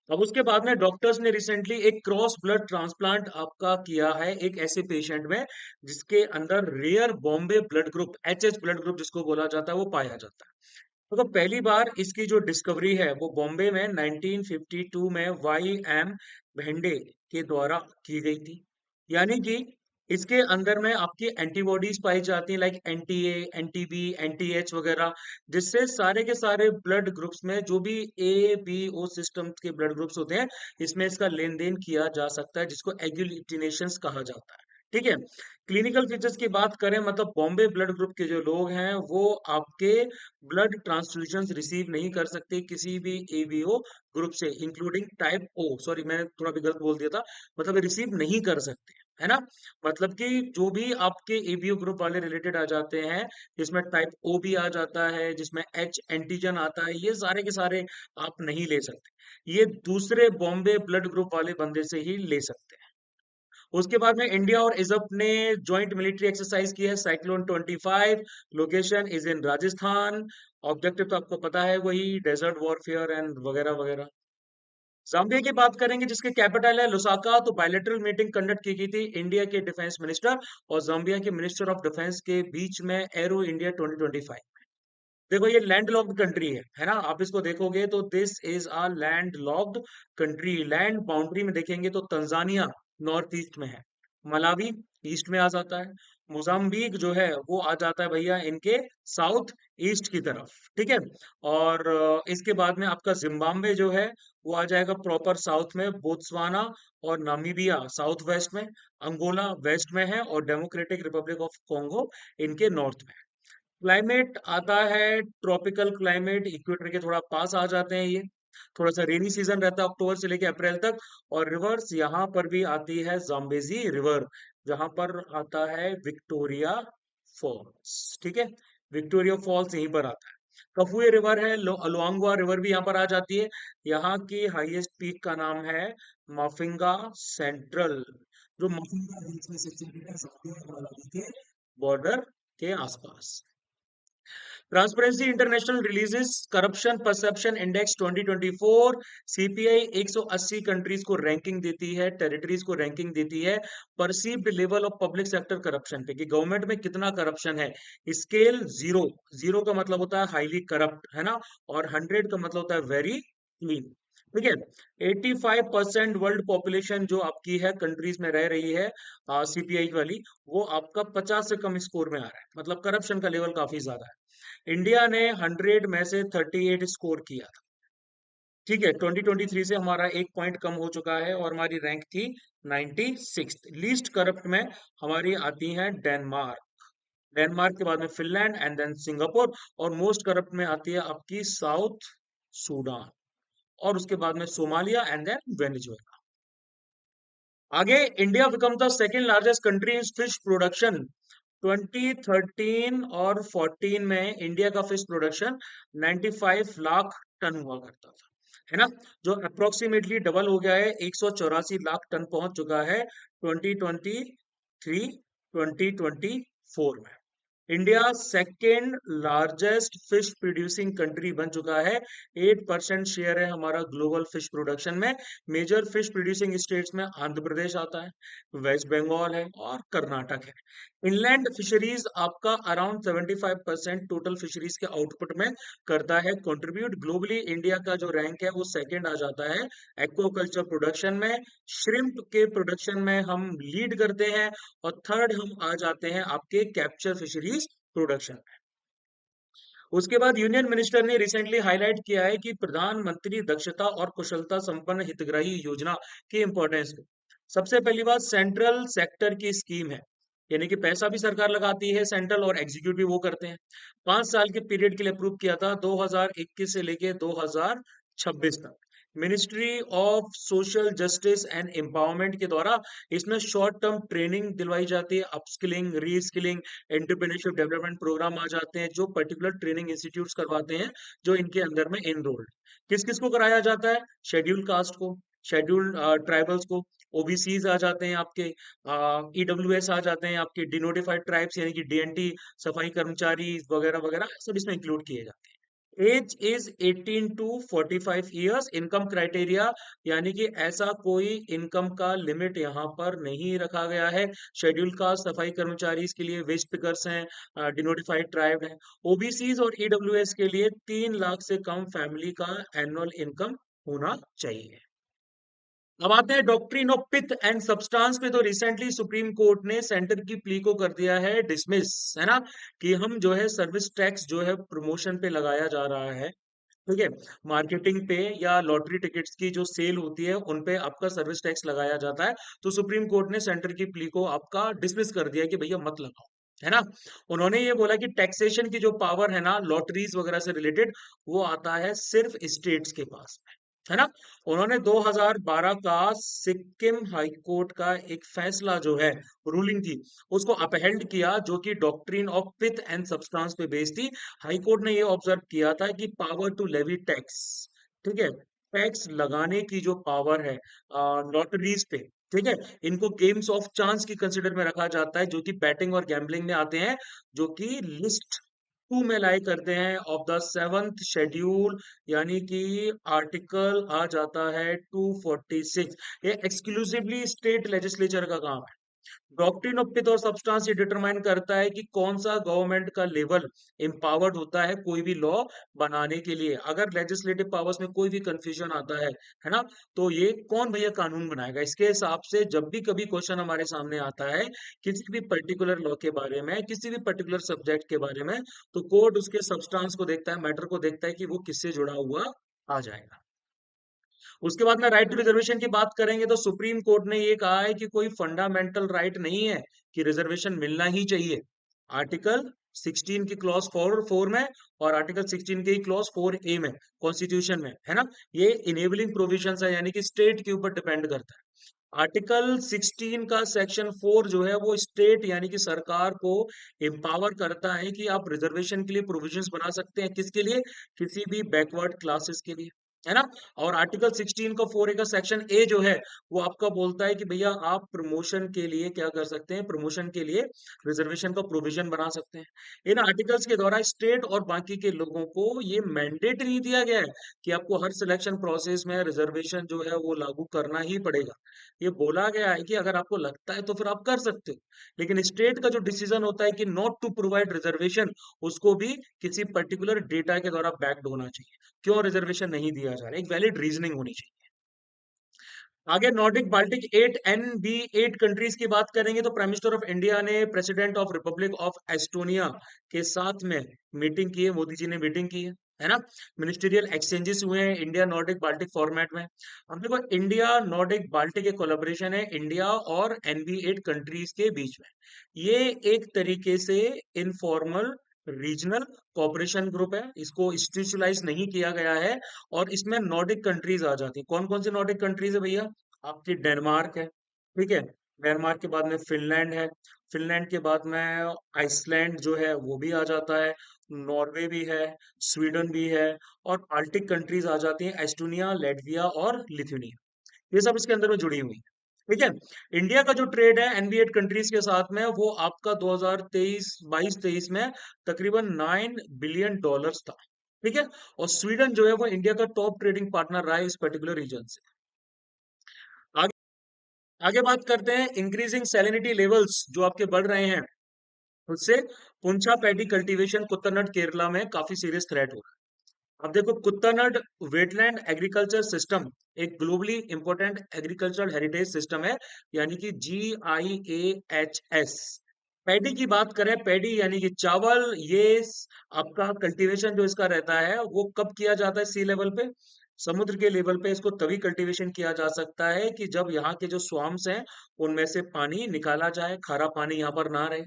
अब उसके बाद में डॉक्टर्स ने रिसेंटली एक क्रॉस ब्लड ट्रांसप्लांट आपका किया है एक ऐसे पेशेंट में जिसके अंदर rare Bombay blood group HH blood group जिसको बोला जाता है वो पाया जाता है। तो पहली बार इसकी जो डिस्कवरी है वो बॉम्बे में 1952 में वाई एम भेंडे के द्वारा की गई थी। यानी कि इसके अंदर में आपकी एंटीबॉडीज पाई जाती हैं like anti A, anti B, anti H वगैरह, जिससे सारे के सारे ब्लड ग्रुप्स में जो भी ए बी ओ सिस्टम के ब्लड ग्रुप्स होते हैं इसमें इसका लेन देन किया जा सकता है, जिसको एग्लूटिनेशंस कहा जाता है, ठीक है। क्लिनिकल फीचर्स की बात करें मतलब बॉम्बे ब्लड ग्रुप के जो लोग हैं वो आपके ब्लड ट्रांसफ्यूजन रिसीव नहीं कर सकते किसी भी एबीओ ग्रुप से, इंक्लूडिंग टाइप ओ, सॉरी मैंने थोड़ा भी गलत बोल दिया था, मतलब रिसीव नहीं कर सकते, है ना। मतलब कि जो भी आपके एबीओ ग्रुप वाले रिलेटेड आ जाते हैं जिसमें टाइप ओ भी आ जाता है, जिसमें एच एंटीजन आता है, ये सारे के सारे आप नहीं ले सकते, ये दूसरे बॉम्बे ब्लड ग्रुप वाले बंदे से ही ले सकते हैं। उसके बाद में इंडिया और इजप ने जॉइंट मिलिट्री एक्सरसाइज की है cyclone 25, location is in Rajasthan. Objective तो आपको पता है वही डेजर्ट वॉरफेयर एंड वगैरह वगैरह। जाम्बिया की बात करेंगे जिसके कैपिटल है लुसाका, तो बायलैटरल मीटिंग कंडक्ट की गई थी इंडिया के डिफेंस मिनिस्टर और जाम्बिया के मिनिस्टर ऑफ डिफेंस के बीच में एरो इंडिया 2025। देखो ये लैंड लॉक्ड कंट्री है ना, आप इसको देखोगे तो this is a land locked country. Land boundary में देखेंगे तो तंजानिया नॉर्थ ईस्ट में है, मलावी ईस्ट में आ जाता है, मोजाम्बिक जो है वो आ जाता है भैया इनके साउथ ईस्ट की तरफ, ठीक है। और इसके बाद में आपका जिम्बाब्वे जो है वो आ जाएगा प्रॉपर साउथ में, बोत्सवाना और नामीबिया साउथ वेस्ट में, अंगोला वेस्ट में है, और डेमोक्रेटिक रिपब्लिक ऑफ कॉन्गो इनके नॉर्थ में। क्लाइमेट आता है ट्रॉपिकल क्लाइमेट, इक्वेटर के थोड़ा पास आ जाते हैं ये। थोड़ा सा रेनी सीजन रहता है अक्टूबर से लेके अप्रैल तक। और रिवर्स यहाँ पर भी आती है जाम्बेजी रिवर, जहां पर आता है विक्टोरिया फॉल्स, ठीक है। विक्टोरिया फॉल्स यहीं पर आता है। कफुए रिवर है, लोअंगवा रिवर भी यहाँ पर आ जाती है। यहाँ की हाईएस्ट पीक का नाम है माफिंगा सेंट्रल, जो माफिंगा हिल्स में सिचुएटेड है, जाम्बिया और मलावी के बॉर्डर के आसपास। Transparency international releases corruption perception index 2024। CPI 180 countries को रैंकिंग देती है, टेरिटरीज को रैंकिंग देती है perceived level of public sector corruption पे, कि गवर्नमेंट में कितना करप्शन है। स्केल जीरो, जीरो का मतलब होता है हाईली करप्ट, है ना, और 100 का मतलब होता है वेरी क्लीन, ठीक है। 85% वर्ल्ड पॉपुलेशन जो आपकी है कंट्रीज में रह रही है सीपीआई वाली, वो आपका 50 से कम स्कोर में आ रहा है, मतलब करप्शन का लेवल काफी ज्यादा है। इंडिया ने 100 में से 38 स्कोर किया था, ठीक है। 2023 से हमारा एक पॉइंट कम हो चुका है और हमारी रैंक थी 96। लीस्ट करप्ट में हमारी आती है डेनमार्क, डेनमार्क के बाद में फिनलैंड एंड देन सिंगापुर, और मोस्ट करप्ट में आती है आपकी साउथ सूडान, और उसके बाद में सोमालिया एंड देन वेनेजुएला। आगे, India become the second largest country in fish production. 2013 और 14 में इंडिया का फिश प्रोडक्शन 95 लाख टन हुआ करता था, है ना, जो अप्रोक्सीमेटली डबल हो गया है, 184 लाख टन पहुंच चुका है 2023 2024 में। India second largest fish producing country बन चुका है। 8% शेयर है हमारा ग्लोबल फिश प्रोडक्शन में। मेजर फिश प्रोड्यूसिंग स्टेट्स में आंध्र प्रदेश आता है, वेस्ट बंगाल है और कर्नाटक है। इनलैंड फिशरीज आपका अराउंड 75% टोटल फिशरीज के आउटपुट में करता है कंट्रीब्यूट। ग्लोबली इंडिया का जो रैंक है वो सेकेंड आ जाता है एक्वाकल्चर प्रोडक्शन में। श्रिम्प के प्रोडक्शन में हम लीड करते हैं, और थर्ड हम आ जाते हैं आपके कैप्चर फिशरीज प्रोडक्शन में। उसके बाद यूनियन मिनिस्टर ने रिसेंटली हाईलाइट किया है कि प्रधानमंत्री दक्षता और कुशलता संपन्न हितग्राही योजना की इंपॉर्टेंस को। सबसे पहली बात, सेंट्रल सेक्टर की स्कीम है, यानी कि पैसा भी सरकार लगाती है सेंट्रल, और एग्जीक्यूट भी वो करते हैं। 5 साल के पीरियड के लिए अप्रूव किया था 2021 से लेके 2026 तक। Ministry of social justice and empowerment के द्वारा इसमें शॉर्ट टर्म ट्रेनिंग दिलवाई जाती है, upskilling, reskilling, entrepreneurship development programme आ जाते हैं, जो पर्टिकुलर ट्रेनिंग इंस्टीट्यूट्स करवाते हैं जो इनके अंदर में एनरोल्ड। किस किस को कराया जाता है? शेड्यूल कास्ट को, शेड्यूल ट्राइबल्स को, ओबीसीज आ जाते हैं आपके, ईडब्ल्यूएस आ जाते हैं आपके, डिनोटिफाइड ट्राइब्स यानी कि डीएनटी, सफाई कर्मचारी वगैरह वगैरह सब इसमें इंक्लूड किए जाते हैं। Age is 18 to 45 years. Income criteria, यानी कि ऐसा कोई इनकम का लिमिट यहाँ पर नहीं रखा गया है। शेड्यूल कास्ट, सफाई कर्मचारी के लिए, वेस्ट पिकर्स हैं, डिनोटिफाइड ट्राइब हैं। ओबीसीज और ईडब्ल्यूएस के लिए 3 लाख से कम फैमिली का एनुअल इनकम होना चाहिए। अब आते हैं doctrine of pith and substance पे। तो रिसेंटली सुप्रीम कोर्ट ने सेंटर की प्ली को कर दिया है डिसमिस, है ना, कि हम जो है सर्विस टैक्स जो है प्रमोशन पे लगाया जा रहा है, ठीक है, मार्केटिंग पे या लॉटरी टिकट्स की जो सेल होती है उन पे आपका सर्विस टैक्स लगाया जाता है। तो सुप्रीम कोर्ट ने सेंटर की प्ली को आपका डिसमिस कर दिया कि भैया मत लगाओ, है ना। उन्होंने ये बोला कि टैक्सेशन की जो पावर है ना लॉटरीज वगैरह से रिलेटेड, वो आता है सिर्फ स्टेट्स के पास में, है ना। उन्होंने 2012 का सिक्किम हाई कोर्ट का एक फैसला जो है, रूलिंग थी, उसको अपहेल्ड किया, जो कि doctrine of pith and substance पे बेस्ड थी। हाई कोर्ट ने ये ऑब्जर्व किया था कि पावर टू लेवी टैक्स, ठीक है, टैक्स लगाने की जो पावर है लॉटरीज पे, ठीक है, इनको गेम्स ऑफ चांस की कंसिडर में रखा जाता है, जो कि बैटिंग और गैम्बलिंग में आते हैं, जो कि लिस्ट 2 में लाई करते हैं ऑफ द 7th शेड्यूल, यानी कि आर्टिकल आ जाता है 246। ये एक्सक्लूसिवली स्टेट लेजिस्लेचर का काम है, डॉक्ट्रिन ऑफ पिथ और सब्सटेंस ये डिटरमाइन करता है कि कौन सा गवर्नमेंट का लेवल एम्पावर्ड होता है कोई भी लॉ बनाने के लिए। अगर लेजिस्लेटिव पावर्स में कोई भी कंफ्यूजन आता है ना, तो ये कौन भैया कानून बनाएगा। इसके हिसाब से जब भी कभी क्वेश्चन हमारे सामने आता है किसी भी पर्टिकुलर लॉ के बारे में, किसी भी पर्टिकुलर सब्जेक्ट के बारे में, तो कोर्ट उसके सब्सटेंस को देखता है, मैटर को देखता है कि वो किससे जुड़ा हुआ आ जाएगा। उसके बाद में राइट टू रिजर्वेशन की बात करेंगे तो सुप्रीम कोर्ट ने ये कहा है कि कोई फंडामेंटल राइट नहीं है कि रिजर्वेशन मिलना ही चाहिए। आर्टिकल 16 की क्लॉज 4 में और आर्टिकल 16 के क्लॉज 4A में कॉन्स्टिट्यूशन में है ना, ये इनेबलिंग प्रोविजंस है, यानी कि स्टेट के ऊपर डिपेंड करता है। आर्टिकल 16 का सेक्शन 4 जो है वो स्टेट यानी कि सरकार को एम्पावर करता है कि आप रिजर्वेशन के लिए प्रोविजंस बना सकते हैं। किसके लिए? किसी भी बैकवर्ड क्लासेस के लिए, है ना। और आर्टिकल 16 का 4A का सेक्शन ए जो है वो आपका बोलता है कि भैया आप प्रमोशन के लिए क्या कर सकते हैं, प्रमोशन के लिए रिजर्वेशन का प्रोविजन बना सकते हैं। इन आर्टिकल्स के द्वारा स्टेट और बाकी के लोगों को ये मैंडेट नहीं दिया गया है कि आपको हर सिलेक्शन प्रोसेस में रिजर्वेशन जो है वो लागू करना ही पड़ेगा। ये बोला गया है कि अगर आपको लगता है तो फिर आप कर सकते हो, लेकिन स्टेट का जो डिसीजन होता है कि नॉट टू प्रोवाइड रिजर्वेशन, उसको भी किसी पर्टिकुलर डेटा के द्वारा बैक्ड होना चाहिए। क्यों रिजर्वेशन नहीं दिया जा रहा है, एक वैलिड रीजनिंग होनी चाहिए। आगे नॉर्डिक बाल्टिक 8 कंट्रीज की बात करेंगे तो प्राइम मिनिस्टर ऑफ इंडिया ने president of Republic of Estonia के साथ में मीटिंग की है, मोदी जी ने मीटिंग की है ना। मिनिस्टीरियल एक्सचेंजेस हुए हैं इंडिया नॉर्डिक बाल्टिक फॉर्मेट में। अब देखो इंडिया नॉर्डिक बाल्टिक एक कोलैबोरेशन है इंडिया और NB8 कंट्रीज के बीच में। ये एक तरीके से इनफॉर्मल रीजनल कोऑपरेशन ग्रुप है, इसको इंस्टीट्यूशनलाइज नहीं किया गया है। और इसमें नॉर्डिक कंट्रीज आ जाती है। कौन कौन सी नॉर्डिक कंट्रीज है भैया? आपकी डेनमार्क है, ठीक है। डेनमार्क के बाद में फिनलैंड है, फिनलैंड के बाद में आइसलैंड जो है वो भी आ जाता है, नॉर्वे भी है, स्वीडन भी है, और बाल्टिक कंट्रीज आ जाती हैं, एस्टोनिया, लेटविया और लिथुनिया। ये सब इसके अंदर में जुड़ी हुई है, ठीक है। इंडिया का जो ट्रेड है NB8 कंट्रीज के साथ में वो आपका 2023 में तकरीबन $9 बिलियन था, ठीक है। और स्वीडन जो है वो इंडिया का टॉप ट्रेडिंग पार्टनर रहा है इस पर्टिकुलर रीजन से। आगे आगे बात करते हैं इंक्रीजिंग सैलिनिटी लेवल्स जो आपके बढ़ रहे हैं उससे पुंछा पैडी कल्टीवेशन कुत्तनट केरला में काफी सीरियस थ्रेट हो रहा है। अब देखो कुत्तनड वेटलैंड एग्रीकल्चर सिस्टम एक globally important agricultural heritage system है, यानी कि GIAHS। पैडी की बात करें, पैडी यानी कि चावल, ये आपका कल्टीवेशन जो इसका रहता है वो कब किया जाता है? सी लेवल पे, समुद्र के लेवल पे इसको तभी कल्टीवेशन किया जा सकता है कि जब यहाँ के जो स्वाम्स हैं उनमें से पानी निकाला जाए, खारा पानी यहाँ पर ना रहे।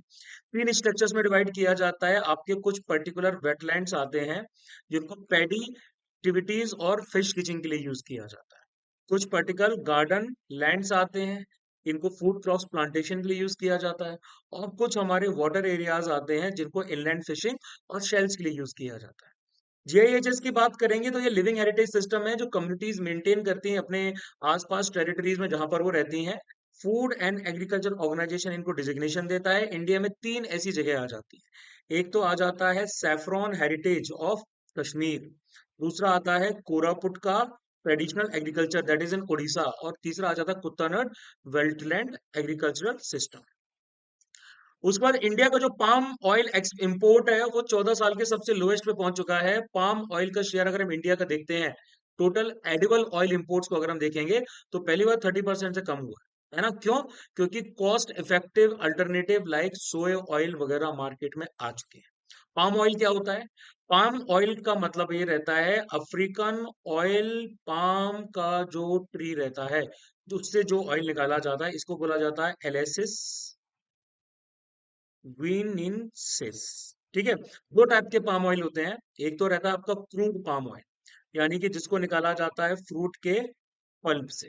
3 स्ट्रक्चर्स में डिवाइड किया जाता है। आपके कुछ पर्टिकुलर वेटलैंड्स आते हैं जिनको पैडी एक्टिविटीज और फिश किचिंग के लिए यूज किया जाता है। कुछ पर्टिकुलर गार्डन लैंड्स आते हैं, इनको फूड क्रॉप्स प्लांटेशन के लिए यूज किया जाता है। और कुछ हमारे वाटर एरियाज आते हैं जिनको इनलैंड फिशिंग और शेल्स के लिए यूज किया जाता है। GIHS की बात करेंगे तो ये लिविंग हेरिटेज सिस्टम है जो कम्युनिटीज मेंटेन करती हैं अपने आसपास टेरिटरीज में जहां पर वो रहती हैं। फूड एंड एग्रीकल्चर ऑर्गेनाइजेशन इनको डिजिग्नेशन देता है। इंडिया में 3 ऐसी जगह आ जाती है। एक तो आ जाता है सैफरॉन हेरिटेज ऑफ कश्मीर, दूसरा आता है कोरापुट का traditional agriculture that is in Orissa, और तीसरा आ जाता है कुत्तानड वेल्टलैंड एग्रीकल्चरल सिस्टम। उसके बाद इंडिया का जो पाम ऑयल इंपोर्ट है वो 14 साल के सबसे लोएस्ट पे पहुंच चुका है। पाम ऑयल का शेयर अगर हम इंडिया का देखते हैं, टोटल एडिबल ऑयल इंपोर्ट्स को अगर हम देखेंगे तो पहली बार 30% से कम हुआ है ना। क्यों? क्योंकि cost effective alternative like soya oil वगैरह मार्केट में आ चुके हैं। पाम ऑयल क्या होता है? पाम ऑयल का मतलब ये रहता है अफ्रीकन ऑयल पाम का जो ट्री रहता है, तो उससे जो ऑयल निकाला जाता है इसको बोला जाता है एलेसिस ग्वीनिनसिस, ठीक है। 2 टाइप के पाम ऑयल होते हैं। एक तो रहता है आपका क्रूड पाम ऑयल, यानी कि जिसको निकाला जाता है फ्रूट के पल्प से,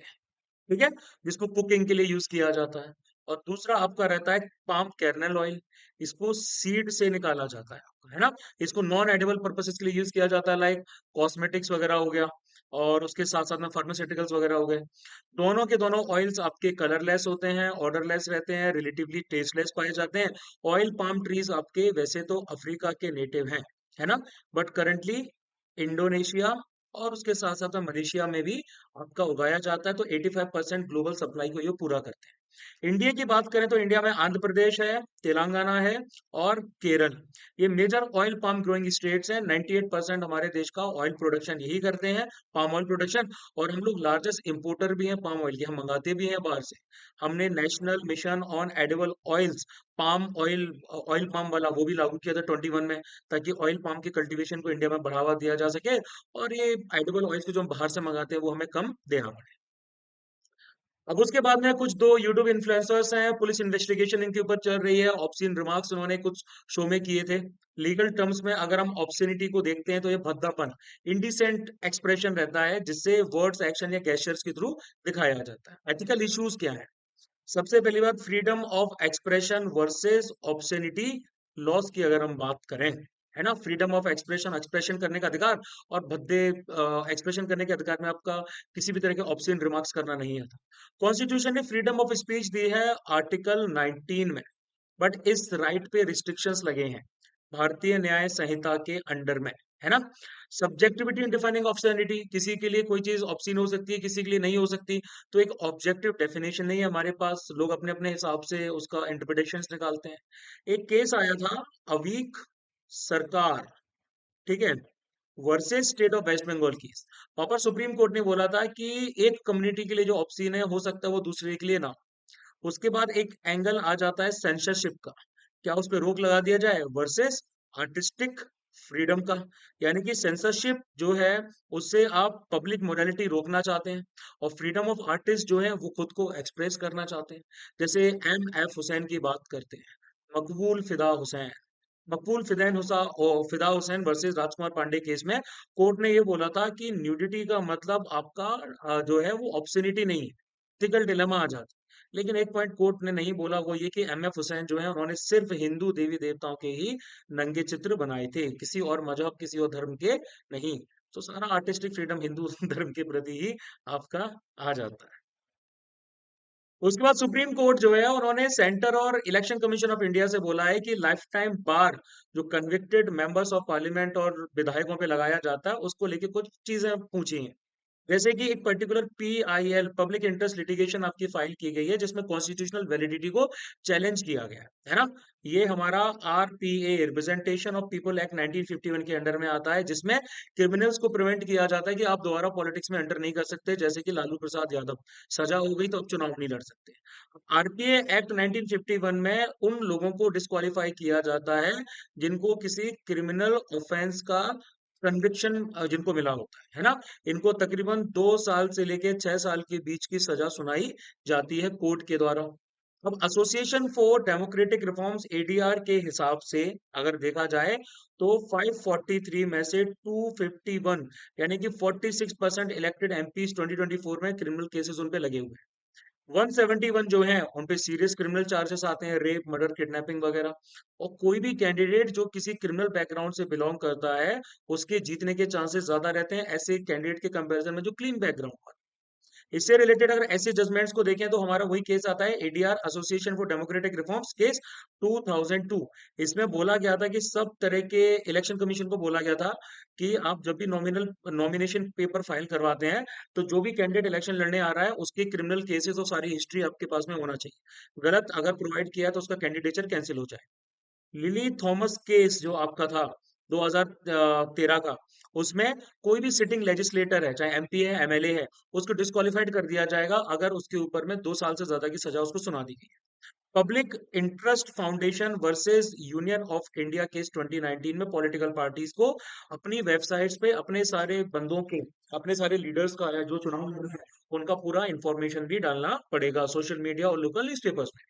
ठीक है, जिसको कुकिंग के लिए यूज किया जाता है। और दूसरा आपका रहता है पाम कर्नल ऑयल, इसको सीड से निकाला जाता है ना। इसको नॉन एडिबल पर्पसेस के लिए यूज किया जाता है, लाइक कॉस्मेटिक्स वगैरह हो गया, और उसके साथ साथ में फार्मास्यूटिकल्स वगैरह हो गए। दोनों के दोनों ऑयल्स आपके कलरलेस होते हैं, ऑर्डरलेस रहते हैं, रिलेटिवली टेस्टलेस पाए जाते हैं। ऑयल पाम ट्रीज आपके वैसे तो अफ्रीका के नेटिव हैं, है ना, बट करंटली इंडोनेशिया और उसके साथ साथ में मलेशिया में भी आपका उगाया जाता है। तो 85% ग्लोबल सप्लाई को ये पूरा करते हैं। इंडिया की बात करें तो इंडिया में आंध्र प्रदेश है, तेलंगाना है और केरल। ये major oil palm growing states हैं। 98% हमारे देश का ऑयल प्रोडक्शन यही करते हैं, पाम ऑयल प्रोडक्शन। और हम लोग लार्जेस्ट इंपोर्टर भी हैं पाम ऑयल के, हम मंगाते भी हैं बाहर से। हमने national mission on edible oils, palm oil, oil palm वाला वो भी लागू किया था 21 में, ताकि ऑयल पाम के कल्टीवेशन को इंडिया में बढ़ावा दिया जा सके और ये एडिबल ऑयल्स को जो हम बाहर से मंगाते हैं वो हमें कम देना पड़े। अब उसके बाद में कुछ दो यूट्यूब इन्फ्लुएंसर्स हैं, पुलिस इन्वेस्टिगेशन इनके ऊपर चल रही है। ऑब्ससीन रिमार्क्स उन्होंने कुछ शो में किए थे। लीगल टर्म्स में अगर हम ऑब्ससिनिटी को देखते हैं तो ये भद्दापन, इंडिसेंट एक्सप्रेशन रहता है जिससे वर्ड्स, एक्शन या गेस्चर्स के थ्रू दिखाया जाता है। एथिकल इश्यूज क्या है? सबसे पहली बात, freedom of expression versus obscenity laws की अगर हम बात करें, है ना, फ्रीडम ऑफ एक्सप्रेशन, एक्सप्रेशन करने का अधिकार, और भद्दे एक्सप्रेशन करने के अधिकार में आपका किसी भी तरह के ऑब्ससीन रिमार्क्स करना नहीं आता। कॉन्स्टिट्यूशन ने फ्रीडम ऑफ स्पीच दी है आर्टिकल 19 में, बट इस राइट पे रिस्ट्रिक्शंस लगे हैं भारतीय न्याय संहिता के अंडर में, है ना। सब्जेक्टिविटी इन डिफाइनिंग ऑब्ससेनिटी, किसी के लिए कोई चीज ऑब्सीन हो सकती है, किसी के लिए नहीं हो सकती, तो एक ऑब्जेक्टिव डेफिनेशन नहीं है हमारे पास, लोग अपने अपने हिसाब से उसका इंटरप्रिटेशंस निकालते हैं। एक केस आया था, अवीक सरकार, ठीक है, versus state of West Bengal case. वहां पर सुप्रीम कोर्ट ने बोला था कि एक कम्युनिटी के लिए जो ऑब्सीन है हो सकता है वो दूसरे के लिए ना। उसके बाद एक एंगल आ जाता है सेंसरशिप का, क्या उस पर रोक लगा दिया जाए, वर्सेस आर्टिस्टिक फ्रीडम का। यानी कि सेंसरशिप जो है उससे आप पब्लिक मोरालिटी रोकना चाहते हैं, और फ्रीडम ऑफ आर्टिस्ट जो है वो खुद को एक्सप्रेस करना चाहते हैं। जैसे M.F. हुसैन की बात करते हैं, मकबूल फिदा हुसैन, मकबूल फिदा हुसैन वर्सेस राजकुमार पांडे केस में कोर्ट ने ये बोला था कि न्यूडिटी का मतलब आपका जो है वो ऑब्ससिनिटी नहीं है, एथिकल डिलेमा आ जाता है। लेकिन एक पॉइंट कोर्ट ने नहीं बोला, वो ये कि M.F. हुसैन जो है उन्होंने सिर्फ हिंदू देवी देवताओं के ही नंगे चित्र बनाए थे, किसी और मजहब, किसी और धर्म के नहीं। तो सारा आर्टिस्टिक फ्रीडम हिंदू धर्म के प्रति ही आपका आ जाता है। उसके बाद सुप्रीम कोर्ट जो है उन्होंने सेंटर और इलेक्शन कमीशन ऑफ इंडिया से बोला है कि लाइफ टाइम बार जो कन्विक्टेड मेंबर्स ऑफ पार्लियामेंट और विधायकों पे लगाया जाता है उसको लेके कुछ चीजें पूछी हैं। जैसे कि एक particular PIL, public interest litigation आपकी फाइल की गई है जिसमें कॉन्स्टिट्यूशनल वैलिडिटी को चैलेंज किया गया है ना। ये हमारा RPA, representation of people act 1951 के अंडर में आता है, जिसमें क्रिमिनल्स को प्रिवेंट किया जाता है कि आप दोबारा पॉलिटिक्स में एंटर नहीं कर सकते, जैसे कि लालू प्रसाद यादव, सजा हो गई तो अब चुनाव नहीं लड़ सकते। RPA एक्ट 1951 में उन लोगों को डिस्क्वालीफाई किया जाता है जिनको किसी क्रिमिनल ऑफेंस का कन्विक्शन जिनको मिला होता है ना। इनको तकरीबन 2 साल से लेके 6 साल के बीच की सजा सुनाई जाती है कोर्ट के द्वारा। अब association for democratic reforms ADR के हिसाब से अगर देखा जाए तो 543 में से 251, यानी कि 46% इलेक्टेड MPs 2024 में क्रिमिनल केसेस उन पे लगे हुए हैं। 171 जो है उन पे सीरियस क्रिमिनल चार्जेस आते हैं, रेप, मर्डर, किडनैपिंग वगैरह। और कोई भी कैंडिडेट जो किसी क्रिमिनल बैकग्राउंड से बिलोंग करता है उसके जीतने के चांसेस ज्यादा रहते हैं ऐसे कैंडिडेट के कंपैरिजन में जो क्लीन बैकग्राउंड। इससे रिलेटेड अगर ऐसे जजमेंट्स को देखें तो हमारा वही केस आता है, ADR, association for democratic reforms case 2002। इसमें बोला गया था कि सब तरह के, इलेक्शन कमीशन को बोला गया था कि आप जब भी नॉमिनेशन पेपर फाइल करवाते हैं तो जो भी कैंडिडेट इलेक्शन लड़ने आ रहा है उसके क्रिमिनल केसेस और सारी हिस्ट्री आपके पास में होना चाहिए। गलत अगर प्रोवाइड किया तो उसका कैंडिडेचर कैंसिल हो जाए। लिली थॉमस केस जो आपका था 2013 का, उसमें कोई भी सिटिंग लेजिस्लेटर है, चाहे MP है, MLA है, उसको डिस्क्वालिफाइड कर दिया जाएगा अगर उसके ऊपर में 2 साल से ज्यादा की सजा उसको सुना दी गई। Public interest foundation versus Union of India case 2019 में पॉलिटिकल पार्टीज को अपनी वेबसाइट्स पे अपने सारे बंदों के, अपने सारे लीडर्स का या जो चुनाव लड़ रहे हैं उनका पूरा इंफॉर्मेशन भी डालना पड़ेगा सोशल मीडिया और लोकल न्यूज़पेपर्स में।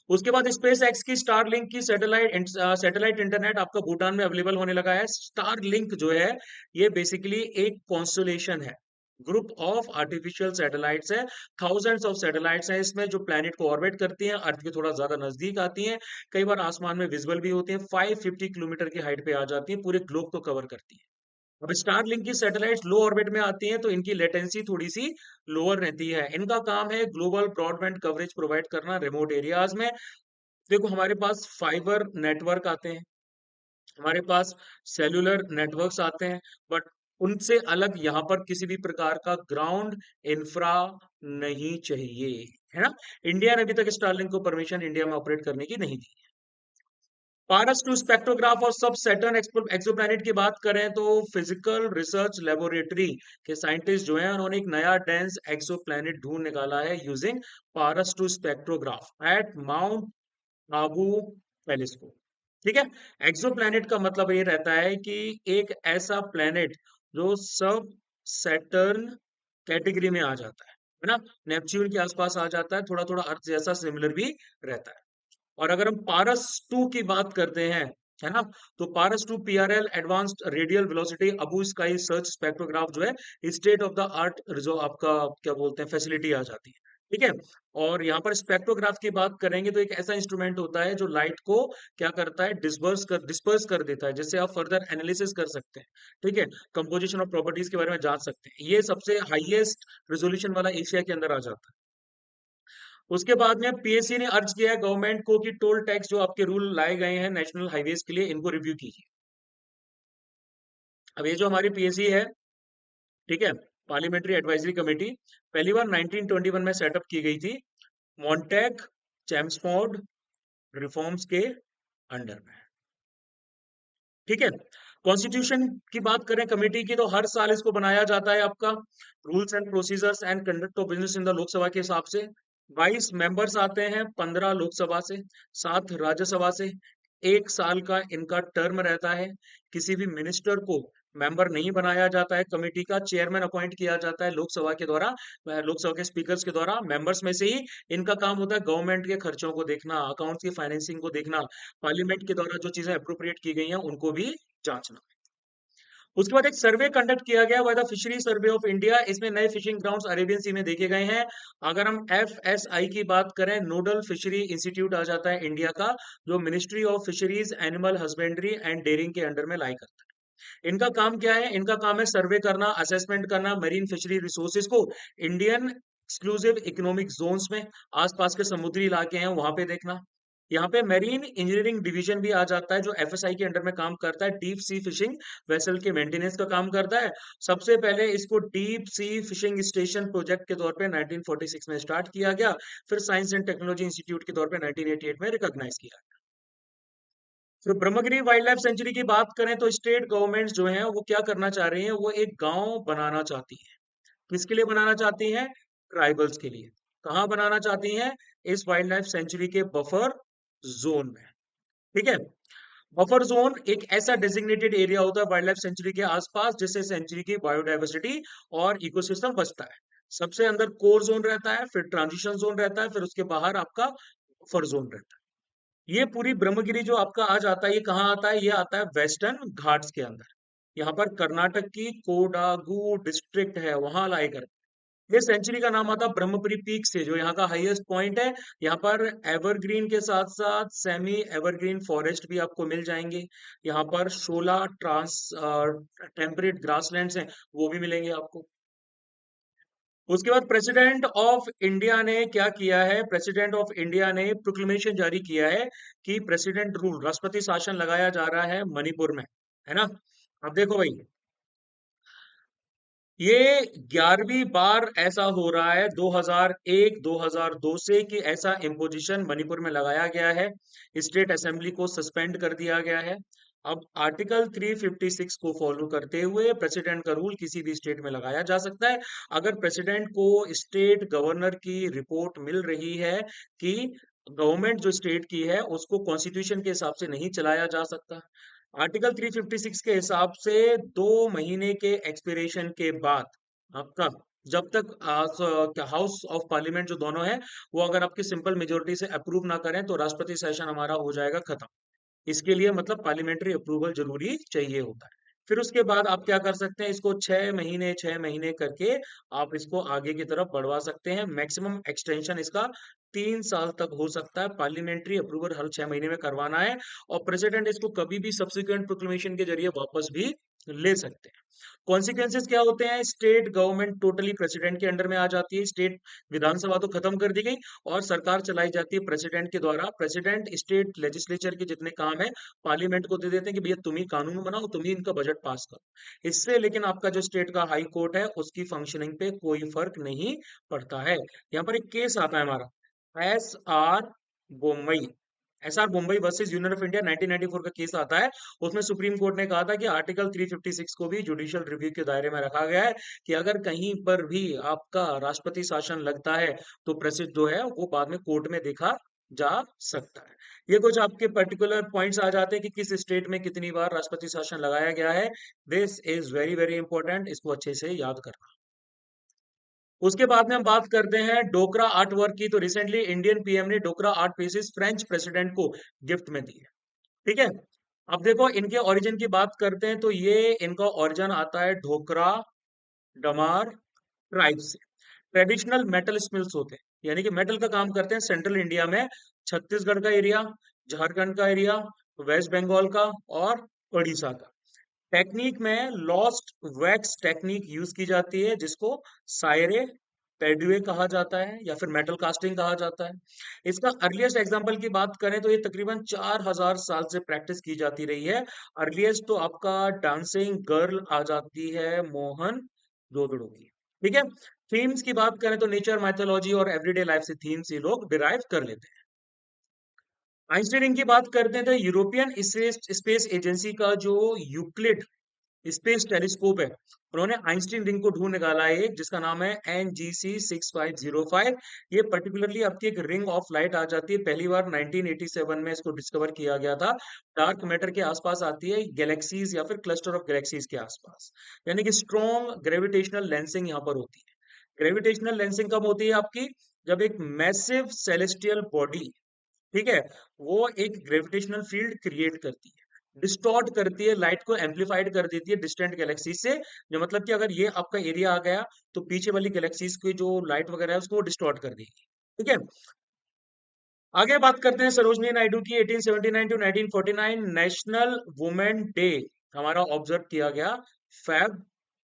उसके बाद स्पेस एक्स की स्टार लिंक की सैटेलाइट इंटरनेट आपका भूटान में अवेलेबल होने लगा है। स्टार लिंक जो है ये बेसिकली एक कॉन्स्टलेशन है, ग्रुप ऑफ आर्टिफिशियल सैटेलाइट्स है। थाउजेंड्स ऑफ सैटेलाइट्स हैं इसमें जो प्लेनेट को ऑर्बिट करती हैं, अर्थ के थोड़ा ज्यादा नजदीक आती हैं, कई बार आसमान में विजिबल भी होती हैं, 550 किलोमीटर की हाइट पे आ जाती है, पूरे ग्लोब को कवर करती है। अब स्टारलिंक की सैटेलाइट्स लो ऑर्बिट में आती हैं तो इनकी लेटेंसी थोड़ी सी लोअर रहती है। इनका काम है ग्लोबल ब्रॉडबैंड कवरेज प्रोवाइड करना रिमोट एरियाज में। देखो हमारे पास फाइबर नेटवर्क आते हैं, हमारे पास सेलुलर नेटवर्क्स आते हैं, बट उनसे अलग यहाँ पर किसी भी प्रकार का ग्राउंड इंफ्रा नहीं चाहिए, है ना। इंडिया ने अभी तक स्टारलिंक को परमिशन इंडिया में ऑपरेट करने की नहीं दी। पारस टू स्पेक्ट्रोग्राफ और सब सैटर्न एक्सोप्लैनेट की बात करें तो फिजिकल रिसर्च लेबोरेटरी के साइंटिस्ट जो हैं उन्होंने एक नया डेंस एक्सोप्लैनेट ढूंढ निकाला है using PARAS two spectrograph at mount Abu telescope. ठीक है। एक्सोप्लैनेट का मतलब ये रहता है कि एक ऐसा प्लैनेट जो सब सैटर्न कैटेगरी में आ जाता है ना, नेपच्यून के आसपास आ जाता है, थोड़ा थोड़ा अर्थ जैसा सिमिलर भी रहता है। और अगर हम पारस 2 की बात करते हैं, है ना, तो पारस 2 PRL advanced radial velocity Abu sky search spectrograph जो है स्टेट ऑफ द आर्ट जो आपका क्या बोलते हैं फैसिलिटी आ जाती है। ठीक है। और यहाँ पर स्पेक्ट्रोग्राफ की बात करेंगे तो एक ऐसा इंस्ट्रूमेंट होता है जो लाइट को क्या करता है, डिस्पर्स कर देता है, जिससे आप फर्दर एनालिसिस कर सकते हैं। ठीक है। कंपोजिशन और प्रॉपर्टीज के बारे में जान सकते हैं। ये सबसे हाईएस्ट रेजोल्यूशन वाला एशिया के अंदर आ जाता है। उसके बाद में पीएससी ने अर्ज किया है गवर्नमेंट को कि टोल टैक्स जो आपके रूल लाए गए हैं नेशनल हाईवेज के लिए इनको रिव्यू कीजिए। अब ये जो हमारी पीएससी है, ठीक है, पार्लियामेंट्री एडवाइजरी कमेटी, पहली बार 1921 में सेटअप की गई थी मॉन्टेग चैम्सफोर्ड रिफॉर्म्स के अंडर में। ठीक है। कॉन्स्टिट्यूशन की बात करें कमेटी की, तो हर साल इसको बनाया जाता है आपका rules and procedures and conduct of business in the Lok Sabha के हिसाब से। 22 मेंबर्स आते हैं, 15 लोकसभा से, 7 राज्यसभा से। 1 साल का इनका टर्म रहता है। किसी भी मिनिस्टर को मेंबर नहीं बनाया जाता है। कमेटी का चेयरमैन अपॉइंट किया जाता है लोकसभा के द्वारा, लोकसभा के स्पीकर्स के द्वारा। मेंबर्स में से ही इनका काम होता है गवर्नमेंट के खर्चों को देखना, अकाउंट्स की फाइनेंसिंग को देखना, पार्लियामेंट के द्वारा जो चीजें अप्रोप्रिएट की गई हैं उनको भी जांचना। उसके बाद एक सर्वे कंडक्ट किया गया by the fishery survey of India. इसमें नए फिशिंग ग्राउंड्स अरेबियन सी में देखे गए हैं। अगर हम एफएसआई की बात करें, नोडल फिशरी इंस्टीट्यूट आ जाता है इंडिया का, जो ministry of fisheries animal husbandry and dairying के अंडर में लाई करता है। इनका काम क्या है? इनका काम है सर्वे करना, असेसमेंट करना मरीन फिशरी रिसोर्सेज को इंडियन एक्सक्लूसिव इकोनॉमिक जोन्स में, आसपास के समुद्री इलाके हैं वहां पे देखना। यहाँ पे मेरीन इंजीनियरिंग डिवीजन भी आ जाता है जो एफएसआई के अंडर में काम करता है, डीप सी फिशिंग वेसल के मेंटेनेंस का काम करता है। सबसे पहले इसको deep sea fishing station project के तौर पे 1946 में स्टार्ट किया गया, फिर साइंस एंड टेक्नोलॉजी इंस्टीट्यूट के तौर पे 1988 में रिकॉग्नाइज किया। तो ब्रह्मगिरी वाइल्ड लाइफ सेंचुरी की बात करें तो स्टेट गवर्नमेंट्स जो हैं वो क्या करना चाह रही हैं, वो एक गांव बनाना चाहती हैं। किसके लिए बनाना चाहती हैं? ट्राइबल्स के लिए। कहाँ बनाना चाहती हैं? इस वाइल्ड लाइफ सेंचुरी के बफर जोन में। ठीक है। बफर जोन एक ऐसा डेजिग्नेटेड एरिया होता है वाइल्ड लाइफ सेंचुरी के आसपास जिससे सेंचुरी की बायोडाइवर्सिटी और इकोसिस्टम बचता है। सबसे अंदर कोर जोन रहता है, फिर ट्रांजिशन जोन रहता है, फिर उसके बाहर आपका बफर जोन रहता है। ये पूरी ब्रह्मगिरी जो आपका आ जाता है, ये कहाँ आता है? ये आता है वेस्टर्न घाट्स के अंदर। यहाँ पर कर्नाटक की कोडागु डिस्ट्रिक्ट है, वहां लाई कर। ये सेंचुरी का नाम आता है ब्रह्मपुरी पीक से, जो यहाँ का हाईएस्ट पॉइंट है। यहाँ पर एवरग्रीन के साथ साथ सेमी एवरग्रीन फॉरेस्ट भी आपको मिल जाएंगे। यहाँ पर 16 टेम्परेट ग्रासलैंड्स हैं, वो भी मिलेंगे आपको। उसके बाद प्रेसिडेंट ऑफ इंडिया ने क्या किया है? प्रेसिडेंट ऑफ इंडिया ने प्रोक्लेमेशन जारी किया है कि प्रेसिडेंट रूल, राष्ट्रपति शासन लगाया जा रहा है मणिपुर में, है ना। अब देखो भाई, ये 11वीं बार ऐसा हो रहा है 2001 2002 से कि ऐसा इम्पोजिशन मणिपुर में लगाया गया है। स्टेट असेंबली को सस्पेंड कर दिया गया है। अब आर्टिकल 356 को फॉलो करते हुए प्रेसिडेंट का रूल किसी भी स्टेट में लगाया जा सकता है, अगर प्रेसिडेंट को स्टेट गवर्नर की रिपोर्ट मिल रही है कि गवर्नमेंट जो स्टेट की है उसको कॉन्स्टिट्यूशन के हिसाब से नहीं चलाया जा सकता। आर्टिकल 356 के हिसाब से 2 महीने के एक्सपिरेशन के बाद आपका, जब तक हाउस ऑफ पार्लियामेंट जो दोनों है वो अगर आपकी सिंपल मेजोरिटी से अप्रूव ना करें तो राष्ट्रपति सेशन हमारा हो जाएगा खत्म। इसके लिए मतलब पार्लियामेंट्री अप्रूवल जरूरी चाहिए होता है। फिर उसके बाद आप क्या कर सकते हैं, इसको 6 महीने 6 महीने करके आप इसको आगे की तरफ बढ़वा सकते हैं। मैक्सिमम एक्सटेंशन इसका 3 साल तक हो सकता है। पार्लियामेंट्री अप्रूवल हर 6 महीने में करवाना है, और प्रेसिडेंट इसको कभी भी सब्सिक्वेंट प्रोक्लेमेशन के जरिए वापस भी ले सकते हैं। कॉन्सिक्वेंसेस क्या होते हैं? स्टेट गवर्नमेंट टोटली प्रेसिडेंट के अंडर में आ जाती है। स्टेट विधानसभा तो खत्म कर दी गई, और सरकार चलाई जाती है प्रेसिडेंट के द्वारा। प्रेसिडेंट स्टेट लेजिस्लेचर के जितने काम है पार्लियामेंट को दे देते हैं कि भैया तुम ही कानून बनाओ, तुम ही इनका बजट पास करो। इससे लेकिन आपका जो स्टेट का हाई कोर्ट है उसकी फंक्शनिंग पे कोई फर्क नहीं पड़ता है। यहाँ पर एक केस आता है हमारा, S R Bombay. S R Mumbai versus Union of India 1994 का केस आता है। उसमें सुप्रीम कोर्ट ने कहा था कि आर्टिकल 356 को भी जुडिशियल रिव्यू के दायरे में रखा गया है, कि अगर कहीं पर भी आपका राष्ट्रपति शासन लगता है तो प्रेसिडेंट जो है वो बाद में कोर्ट में देखा जा सकता है। ये कुछ आपके पर्टिकुलर पॉइंट्स आ जाते हैं कि किस स्टेट में कितनी बार राष्ट्रपति शासन लगाया गया है। This is very very important, इसको अच्छे से याद करना। उसके बाद में हम बात करते हैं डोकरा आर्ट वर्क की। तो रिसेंटली इंडियन पीएम ने डोकरा आर्ट पीसेस फ्रेंच प्रेसिडेंट को गिफ्ट में दी है। ठीक है, अब देखो इनके ओरिजिन की बात करते हैं, तो ये इनका ओरिजिन आता है ढोकरा डमार ट्राइब से। ट्रेडिशनल मेटल स्मिल्स होते हैं, यानी कि मेटल का काम करते हैं सेंट्रल इंडिया में, छत्तीसगढ़ का एरिया, झारखंड का एरिया, वेस्ट बंगाल का, और उड़ीसा का। टेक्निक में लॉस्ट वैक्स टेक्निक यूज की जाती है, जिसको सायरे पेड्यूए कहा जाता है या फिर मेटल कास्टिंग कहा जाता है। इसका अर्लीस्ट एग्जांपल की बात करें तो ये तकरीबन 4000 साल से प्रैक्टिस की जाती रही है। अर्लीस्ट तो आपका डांसिंग गर्ल आ जाती है मोहन जोदड़ो की। ठीक है, थीम्स की बात करें तो नेचर, माइथोलॉजी और एवरीडे लाइफ से थीम्स ये लोग डिराइव कर लेते हैं। आइंस्टाइन की बात करते हैं तो यूरोपियन स्पेस एजेंसी का जो यूक्लिड स्पेस टेलीस्कोप है, उन्होंने आइंस्टीन रिंग को ढूंढ निकाला है एक, जिसका नाम है NGC 6505। ये पर्टिकुलरली आपकी एक रिंग ऑफ लाइट आ जाती है, पहली बार 1987 में इसको डिस्कवर किया गया था। डार्क मैटर के आसपास आती है, गैलेक्सीज या फिर क्लस्टर ऑफ गैलेक्सीज के आसपास, यानी कि स्ट्रॉन्ग ग्रेविटेशनल लेंसिंग यहाँ पर होती है। ग्रेविटेशनल लेंसिंग कब होती है आपकी? जब एक मैसिव सेलेस्टियल बॉडी, ठीक है, वो एक ग्रेविटेशनल फील्ड क्रिएट करती है, डिस्टॉर्ट करती है, लाइट को एम्पलीफाइड कर देती है डिस्टेंट गैलेक्सी से। जो मतलब कि अगर ये आपका एरिया आ गया तो पीछे वाली गैलेक्सीज की जो लाइट वगैरह है उसको डिस्टॉर्ट कर देगी। ठीक है, आगे बात करते हैं सरोजनी नायडू की। 1879 टू 1949 नेशनल वुमेन डे हमारा ऑब्जर्व किया गया Feb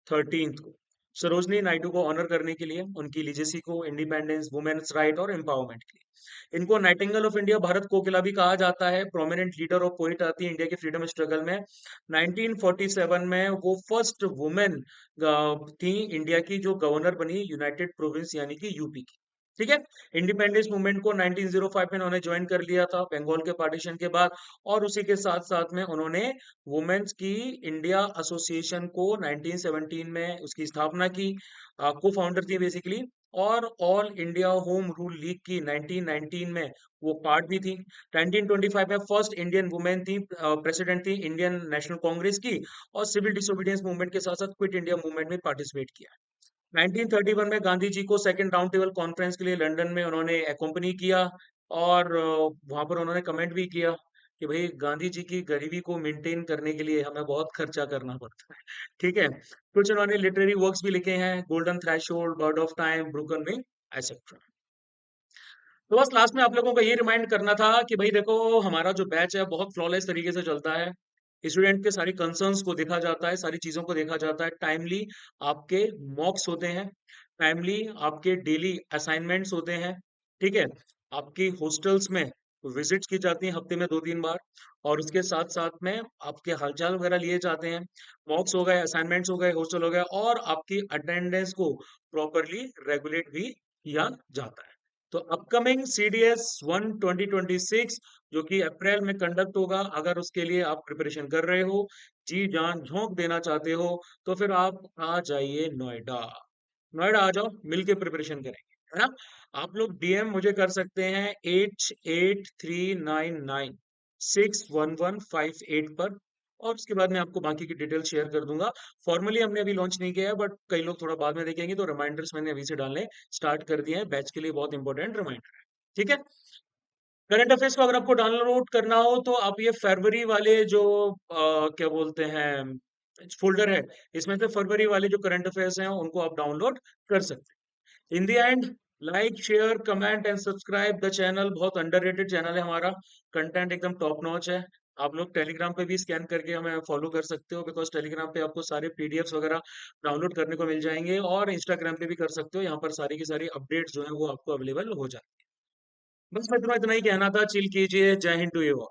13 को, सरोजनी नायडू को ऑनर करने के लिए, उनकी लिजेसी को, इंडिपेंडेंस, वुमेन्स राइट और एम्पावरमेंट के लिए। इनको नाइटिंगेल ऑफ इंडिया, भारत कोकिला भी कहा जाता है। प्रोमिनेंट लीडर और पोइट आती है इंडिया के फ्रीडम स्ट्रगल में। 1947 में वो फर्स्ट वुमेन थी इंडिया की जो गवर्नर बनी यूनाइटेड प्रोविंस यानी कि यूपी की। ठीक है, इंडिपेंडेंस मूवमेंट को 1905 में उन्होंने ज्वाइन कर लिया था बंगाल के पार्टीशन के बाद, और उसी के साथ साथ में उन्होंने वुमेन्स की इंडिया एसोसिएशन को 1917 में उसकी स्थापना की, को फाउंडर थी बेसिकली। और all India home rule league की 1919 में वो पार्ट भी थी। 1925 में फर्स्ट इंडियन वुमेन थी, प्रेसिडेंट थी इंडियन नेशनल कांग्रेस की, और सिविल डिसोबीडियंस मूवमेंट के साथ साथ क्विट इंडिया मूवमेंट में पार्टिसिपेट किया। 1931 में गांधी जी को सेकंड राउंड टेबल कॉन्फ्रेंस के लिए लंदन में उन्होंने अकोम्पनी किया, और वहां पर उन्होंने कमेंट भी किया कि भाई गांधी जी की गरीबी को मेंटेन करने के लिए हमें बहुत खर्चा करना पड़ता है। ठीक है, कुछ उन्होंने लिटरेरी वर्क्स भी लिखे हैं, golden threshold, bird of time, broken wing, etcetera. तो बस लास्ट में आप लोगों को ये रिमाइंड करना था कि भाई देखो हमारा जो बैच है बहुत फ्लॉलेस तरीके से चलता है। स्टूडेंट के सारी कंसर्न्स को देखा जाता है, सारी चीजों को देखा जाता है, टाइमली आपके मॉक्स होते हैं, टाइमली आपके डेली असाइनमेंट्स होते हैं। ठीक है, आपकी हॉस्टल्स में विजिट्स की जाती हैं हफ्ते में 2-3 बार, और उसके साथ साथ में आपके हालचाल वगैरह लिए जाते हैं। मॉक्स हो गए, असाइनमेंट्स हो गए, हॉस्टल हो गए, और आपकी अटेंडेंस को प्रॉपरली रेगुलेट भी किया जाता है। तो अपकमिंग CDS 1 2026 जो कि अप्रैल में कंडक्ट होगा, अगर उसके लिए आप प्रिपरेशन कर रहे हो, जी जान झोंक देना चाहते हो, तो फिर आप आ जाइए नोएडा। नोएडा आ जाओ, मिलके प्रिपरेशन करेंगे, है ना। आप लोग DM मुझे कर सकते हैं 8839961158 पर, और उसके बाद मैं आपको बाकी की डिटेल शेयर कर दूंगा। फॉर्मली हमने अभी लॉन्च नहीं किया है, बट कई लोग थोड़ा बाद में देखेंगे, तो रिमाइंडर्स मैंने अभी से डालने स्टार्ट कर दिए हैं, बैच के लिए बहुत इंपॉर्टेंट रिमाइंडर है। ठीक है, करंट अफेयर्स को अगर आपको डाउनलोड करना हो तो आप ये फरवरी वाले जो क्या बोलते हैं फोल्डर है, इसमें से फरवरी वाले जो करंट अफेयर्स हैं उनको आप डाउनलोड कर सकते हैं। In the end, like share comment and subscribe the channel. बहुत अंडररेटेड चैनल है हमारा, कंटेंट एकदम टॉप नॉच है। आप लोग टेलीग्राम पे भी स्कैन करके हमें फॉलो कर सकते हो, बिकॉज टेलीग्राम पे आपको सारे पीडीएफ्स वगैरह डाउनलोड करने को मिल जाएंगे, और इंस्टाग्राम पे भी कर सकते हो, यहाँ पर सारी की सारी अपडेट्स जो है वो आपको अवेलेबल हो जाए। बस मैं इतना इतना ही कहना था। चिल कीजिए। जय हिंद टू यू।